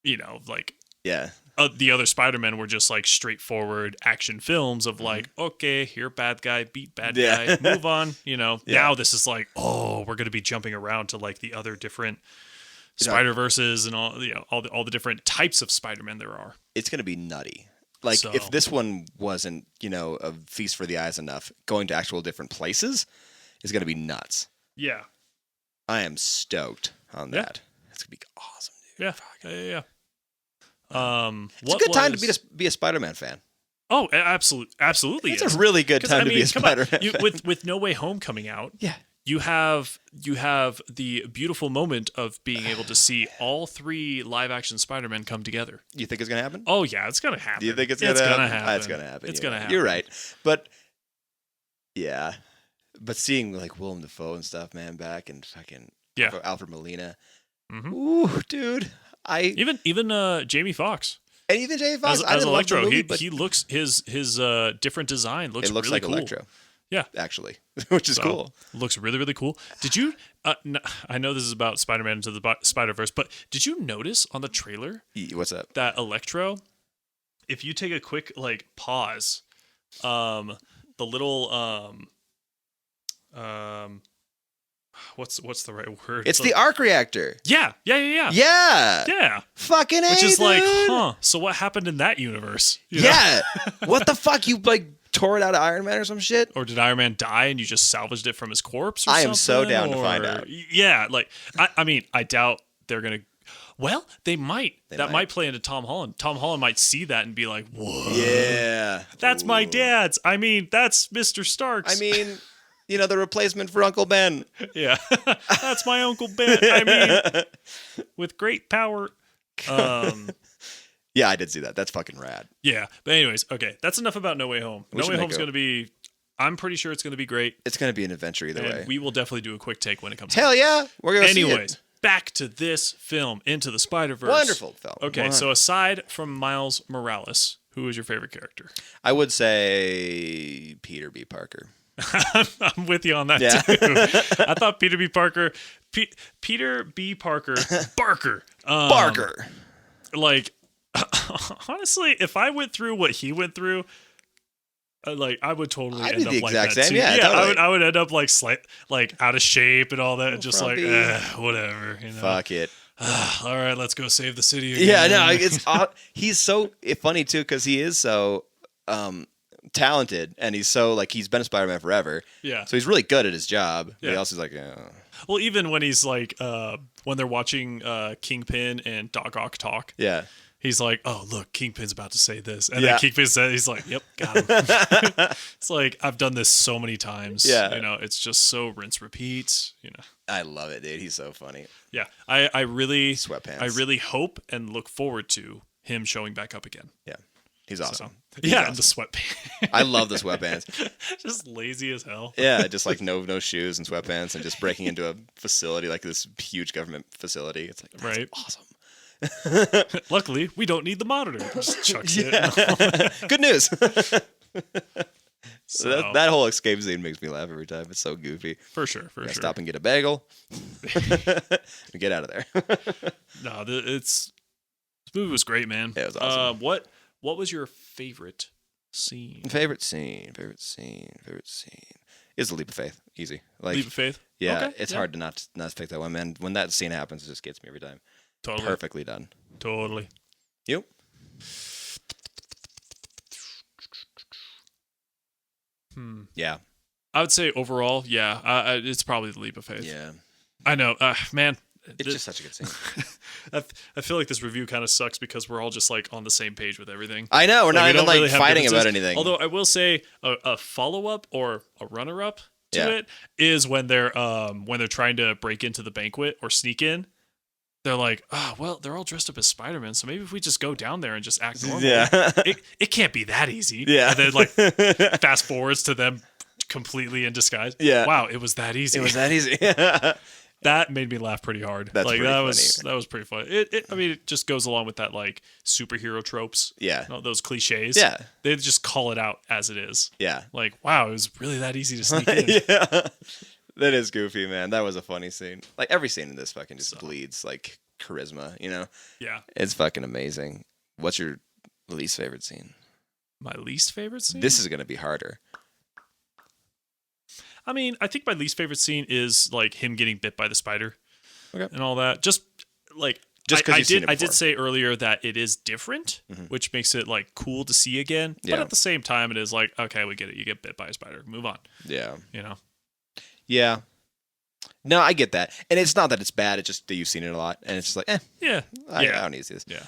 you know, like Yeah. the other Spider-Men were just like straightforward action films of like, okay, here bad guy, beat bad Yeah. guy, move on. You know, Yeah. now this is like, oh, we're going to be jumping around to like the other different You know, Spider-Verses and all, you know, all the different types of Spider-Man there are. It's going to be nutty. Like, So- if this one wasn't, you know, a feast for the eyes enough, going to actual different places is going to be nuts. Yeah. I am stoked on Yeah. that. It's going to be awesome, dude. Yeah. Yeah. It's a good time to be a Spider-Man fan. Oh, absolutely. It's a really good 'Cause, time to be a come on, Spider-Man. with No Way Home coming out, Yeah. you have the beautiful moment of being able to see all 3 live action Spider-Men come together. You think it's gonna happen? Oh yeah, it's gonna happen. Do you think it's gonna gonna happen? It's gonna happen. It's You're gonna right. happen. You're right. But yeah, but seeing like Willem Dafoe and stuff, man, back and fucking Alfred Molina. Mm-hmm. Ooh, dude. Even Jamie Foxx. And even Jamie Foxx as Electro, movie, but he looks his different design looks really like cool. Electro. Yeah, actually, which is cool. Looks really, really cool. Did you? I know this is about Spider-Man into the Spiderverse, but did you notice on the trailer? What's up? That Electro, if you take a quick like pause, the little what's the right word? It's the arc reactor. Yeah. Fucking A, Which is dude. like, huh? So what happened in that universe? You know? Yeah. What the fuck? You like tore it out of Iron Man or some shit? Or did Iron Man die and you just salvaged it from his corpse? Or I am so something? down to find out. Yeah, like I mean, I doubt they're gonna. Well, they might. That might play into Tom Holland. Tom Holland might see that and be like, "Whoa, yeah, that's my dad's. I mean, that's Mr. Stark's. I mean, you know, the replacement for Uncle Ben. Yeah, that's my Uncle Ben. I mean, with great power." Yeah, I did see that. That's fucking rad. Yeah, but anyways, okay, that's enough about No Way Home. No Way Home's going to be. I'm pretty sure it's going to be great. It's going to be an adventure either way. We will definitely do a quick take when it comes. Hell yeah, we're going to see it. Anyways, back to this film, Into the Spiderverse. Wonderful film. Okay, so aside from Miles Morales, who is your favorite character? I would say Peter B. Parker. I'm with you on that too. I thought Peter B. Parker, Peter B. Parker, Barker. Barker. Like, honestly, if I went through what he went through, like I would totally end up like that same. too. Yeah, totally. I would end up like out of shape and all that, and just frumpy. Whatever. You know? Fuck it. All right, let's go save the city again. Yeah, no, it's he's so funny too because he is so talented and he's so like he's been a Spider-Man forever. Yeah. So he's really good at his job. Yeah. He also is like, well, even when he's like when they're watching Kingpin and Doc Ock talk. Yeah. He's like, oh, look, Kingpin's about to say this. And Yeah. then Kingpin says, he's like, yep, got him. It's like, I've done this so many times. Yeah. You know, it's just so rinse, repeat, you know. I love it, dude. He's so funny. Yeah. I really Sweatpants. I really hope and look forward to him showing back up again. Yeah. He's awesome. So, yeah, and the sweatpants. I love the sweatpants. Just lazy as hell. Yeah, just like no shoes and sweatpants and just breaking into a facility like this huge government facility. It's like, that's Right. awesome. Luckily, we don't need the monitor. Just chucks it. Good news. So, that whole escape scene makes me laugh every time. It's so goofy. for sure. Stop and get a bagel. And get out of there. No, this movie was great, man. Yeah, it was awesome. What was your favorite scene? Favorite scene is the leap of faith. Easy. Like Leap of Faith? Yeah, Okay, it's hard to not pick that one, man. When that scene happens, it just gets me every time. Totally. Perfectly done. Totally. You? Yeah. I would say overall, yeah, it's probably the Leap of Faith. Yeah. I know, man. It's just such a good scene. I feel like this review kind of sucks because we're all just like on the same page with everything. I know. We're not even don't like really have fighting differences. about anything. Although I will say a follow-up or a runner-up to Yeah. it is when they're trying to break into the banquet or sneak in. They're like, oh, well, they're all dressed up as Spider-Man, so maybe if we just go down there and just act normal. Yeah. it can't be that easy. Yeah. And then like fast forwards to them completely in disguise. Yeah. Wow, it was that easy. It was that easy. That made me laugh pretty hard. That's like pretty that funny. was pretty funny. I mean, it just goes along with that like superhero tropes. Yeah. You know, those cliches. Yeah. They just call it out as it is. Yeah. Like, wow, it was really that easy to sneak in. Yeah. That is goofy, man. That was a funny scene. Like every scene in this fucking just bleeds like charisma, you know? Yeah. It's fucking amazing. What's your least favorite scene? My least favorite scene? This is going to be harder. I mean, I think my least favorite scene is like him getting bit by the spider. Okay. And all that. Just like Just 'cause you've seen it I did before. say earlier that it is different, which makes it like cool to see again. Yeah. But at the same time it is like, okay, we get it. You get bit by a spider. Move on. Yeah. You know? Yeah. No, I get that. And it's not that it's bad. It's just that you've seen it a lot. And it's just like, Yeah. I don't need to see this. Yeah.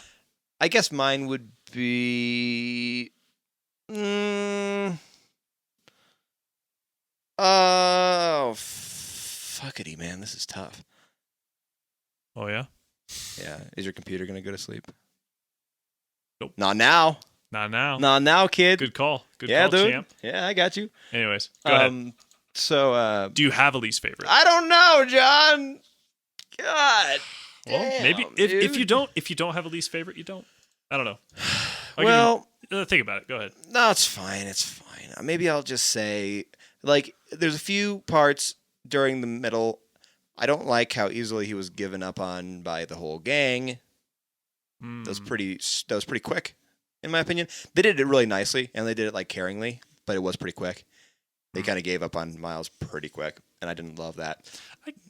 I guess mine would be Mm, oh, fuckity, man. This is tough. Oh yeah. Yeah. Is your computer going to go to sleep? Nope. Not now. Not now. Not now, kid. Good call. Good yeah, call, dude. champ. Yeah, I got you. Anyways, go ahead. So, Do you have a least favorite? I don't know, John. God. Well, damn, maybe if you dude. don't have a least favorite, you don't. I don't know. Think about it. Go ahead. No, it's fine. It's fine. Maybe I'll just say, like, there's a few parts during the middle. I don't like how easily he was given up on by the whole gang. That was pretty quick, in my opinion. They did it really nicely, and they did it like caringly, but it was pretty quick. They kind of gave up on Miles pretty quick, and I didn't love that.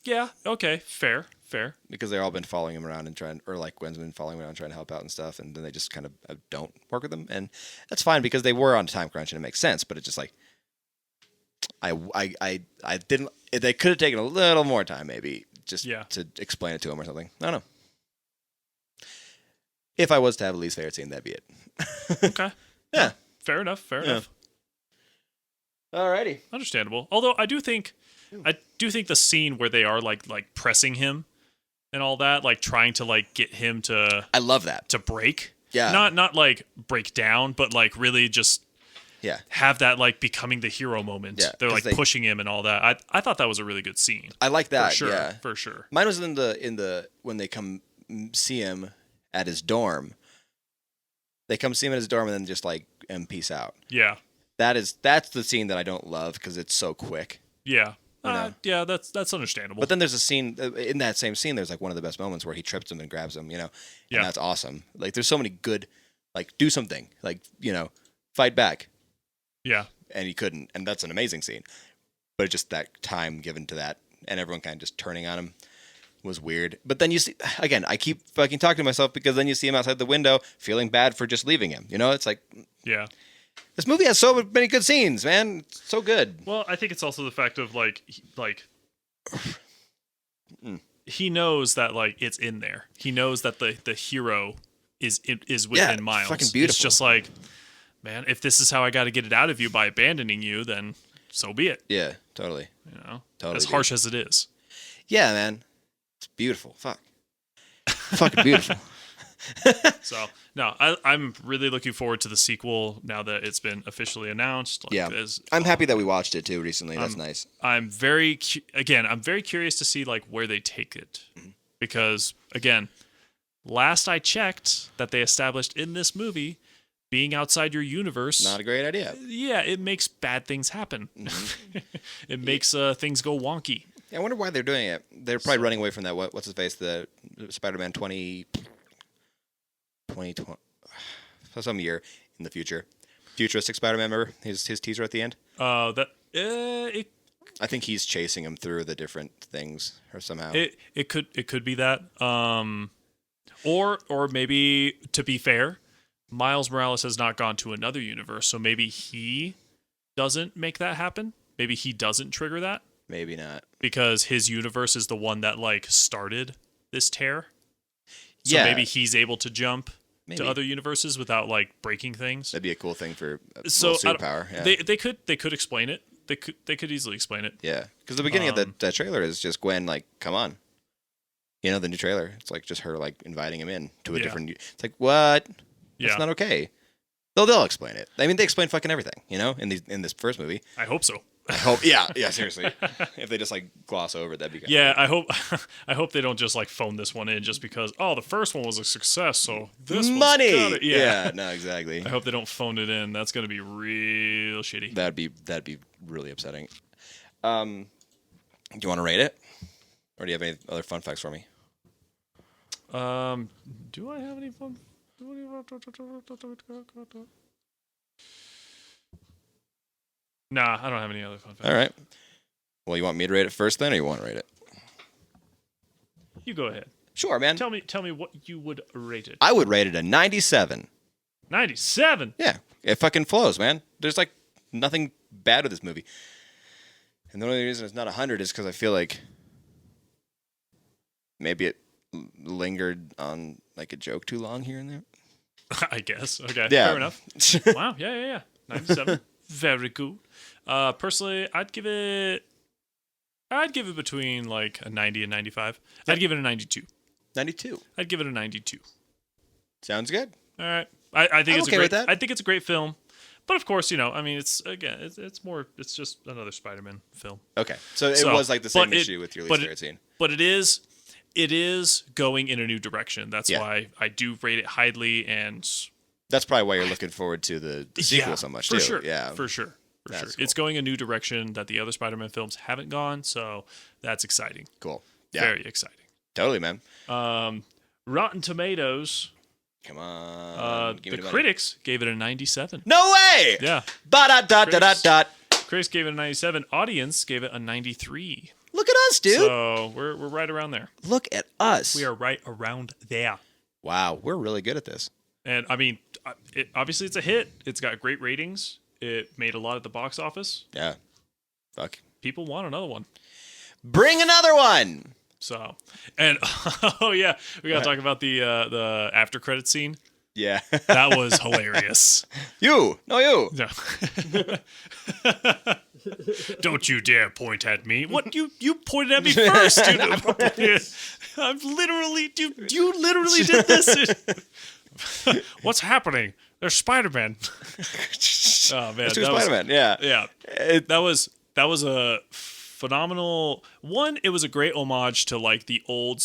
Yeah. Okay. Fair. Because they've all been following him around and trying, or like Gwen's been following him around trying to help out and stuff, and then they just kind of don't work with them, and that's fine because they were on a time crunch and it makes sense. But it's just like I didn't. They could have taken a little more time, maybe, just to explain it to him or something. I don't know. If I was to have a least favorite scene, that'd be it. Okay. Yeah. Fair enough. Alrighty. Understandable. Although I do think the scene where they are like pressing him and all that, like trying to like get him to I love that. to break. Yeah. Not like break down, but like really just have that like becoming the hero moment. Yeah, They're like pushing him and all that. I thought that was a really good scene. I like that. For sure. Mine was in the when they come see him at his dorm. They come see him at his dorm and then just like and peace out. Yeah. That's the scene that I don't love because it's so quick. Yeah. Yeah, that's understandable. But then there's a scene in that same scene. There's like one of the best moments where he trips him and grabs him. And that's awesome. Like there's so many good, like do something, like fight back. Yeah, and he couldn't, and that's an amazing scene. But just that time given to that, and everyone kind of just turning on him was weird. But then you see again, I keep fucking talking to myself because then you see him outside the window feeling bad for just leaving him. It's like this movie has so many good scenes, man. It's so good. Well, I think it's also the fact of he knows that like it's in there. He knows that the hero is within Miles. Fucking beautiful. It's just like, man, if this is how I got to get it out of you by abandoning you, then so be it. Yeah, totally. Totally. As harsh as it is. Yeah, man. It's beautiful. Fucking beautiful. So, no, I'm really looking forward to the sequel now that it's been officially announced. I'm happy that we watched it too recently. That's nice. I'm very curious to see like where they take it. Because again, last I checked that they established in this movie, being outside your universe, not a great idea. Yeah, it makes bad things happen. It makes things go wonky. Yeah, I wonder why they're doing it. They're probably running away from that. What's his face? The Spider-Man 2020, some year in the future. Futuristic Spider-Man, remember his teaser at the end? I think he's chasing him through the different things or somehow. It could be that. Or maybe, to be fair, Miles Morales has not gone to another universe, so maybe he doesn't make that happen. Maybe he doesn't trigger that. Maybe not. Because his universe is the one that like started this tear. So maybe he's able to jump to other universes without like breaking things. That'd be a cool thing for superpower. Yeah. They could explain it. They could easily explain it. Yeah, because the beginning of that trailer is just Gwen like, "Come on," the new trailer. It's like just her like inviting him in to a different. It's like what? That's not okay. They'll explain it. I mean, they explain fucking everything. In this first movie. I hope so. I hope. Yeah. Seriously. If they just like gloss over it, that'd be good. Yeah, I hope they don't just like phone this one in just because the first one was a success, so this money. One's yeah. No, exactly. I hope they don't phone it in. That's gonna be real shitty. That'd be really upsetting. Do you want to rate it, or do you have any other fun facts for me? Do I have any fun? Nah, I don't have any other fun facts. All right. Well, you want me to rate it first then, or you want to rate it? You go ahead. Sure, man. Tell me what you would rate it. I would rate it a 97. 97? Yeah. It fucking flows, man. There's like nothing bad with this movie. And the only reason it's not 100 is because I feel like maybe it lingered on like a joke too long here and there. I guess. Okay. Yeah. Fair enough. Wow. Yeah. 97. Very good. Personally, I'd give it between like a 90 and 95. I'd give it a 92. 92. I'd give it a 92. Sounds good. All right. I think I'm it's okay a great. with that. I think it's a great film, but of course, I mean, it's just another Spider-Man film. Okay, so it was like the same but issue with your least favorite scene. But it is going in a new direction. That's why I do rate it highly, and that's probably why you're looking forward to the sequel so much, too. Sure. Yeah, for sure. That's cool. It's going a new direction that the other Spider-Man films haven't gone, so that's exciting. Cool. Yeah. Very exciting. Totally, man. Rotten Tomatoes. Come on. The critics gave it a 97. No way! Yeah. Ba-da-da-da-da-da. Critics gave it a 97. Audience gave it a 93. Look at us, dude. So we're right around there. Look at us. We are right around there. Wow, we're really good at this. And I mean, obviously it's a hit. It's got great ratings. It made a lot at the box office. Yeah. Fuck. People want another one. Bring another one. So, and oh yeah, we gotta talk about the after credit scene. Yeah, that was hilarious. You. No. Don't you dare point at me. What you pointed at me first, dude. I'm literally you literally did this. What's happening? There's Spider-Man. Oh man, There's two Spider-Man. Yeah. That was a phenomenal one. It was a great homage to like the old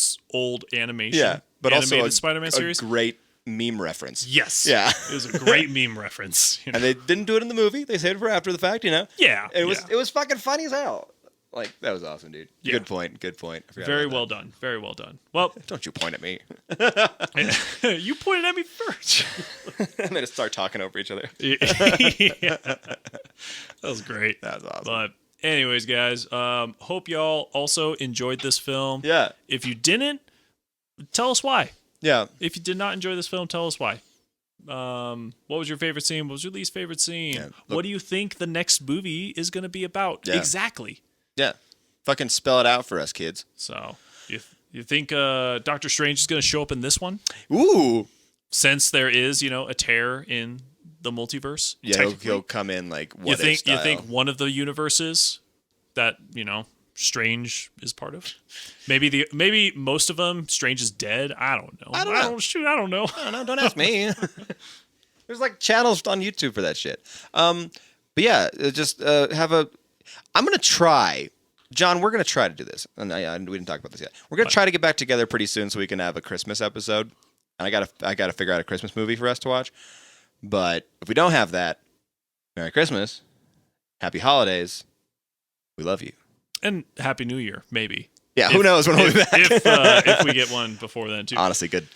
animation. Yeah, but animated also Spider-Man series. Great meme reference. Yes. Yeah. It was a great meme reference. And they didn't do it in the movie. They saved it for after the fact, Yeah. It was fucking funny as hell. Like, that was awesome, dude. Yeah. Good point. Very well done. Very well done. Well, don't you point at me. You pointed at me first. And then start talking over each other. Yeah. That was great. That was awesome. But anyways, guys, hope y'all also enjoyed this film. Yeah. If you didn't, tell us why. Yeah. If you did not enjoy this film, tell us why. What was your favorite scene? What was your least favorite scene? Yeah, what do you think the next movie is going to be about? Yeah. Exactly. Yeah. Fucking spell it out for us, kids. So, you think Doctor Strange is going to show up in this one? Ooh. Since there is, a tear in the multiverse. Yeah, he'll come in like what you think one of the universes that, Strange is part of? Maybe most of them Strange is dead. I don't know. I don't know. I don't know. Don't ask me. There's like channels on YouTube for that shit. But yeah, just I'm gonna try. John, we're gonna try to do this, and we didn't talk about this yet. We're gonna try to get back together pretty soon so we can have a Christmas episode. And I gotta figure out a Christmas movie for us to watch. But if we don't have that, Merry Christmas, Happy Holidays, we love you. And Happy New Year, maybe. Yeah, who knows when we'll be back. If we get one before then too. Honestly, good.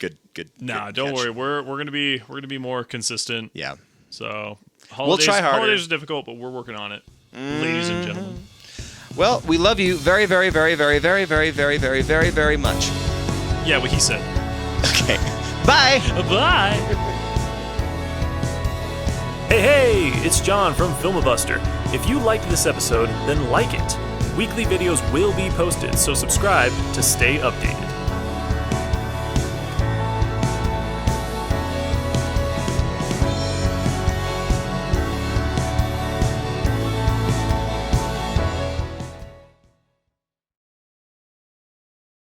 Nah, don't worry. We're gonna be more consistent. Yeah. So we'll try harder. Holidays are difficult, but we're working on it, ladies and gentlemen. Well, we love you very, very, very, very, very, very, very, very, very, very much. Yeah, what he said. Okay. Bye. Bye. Hey, it's John from Filmabuster. If you liked this episode, then like it. Weekly videos will be posted, so subscribe to stay updated.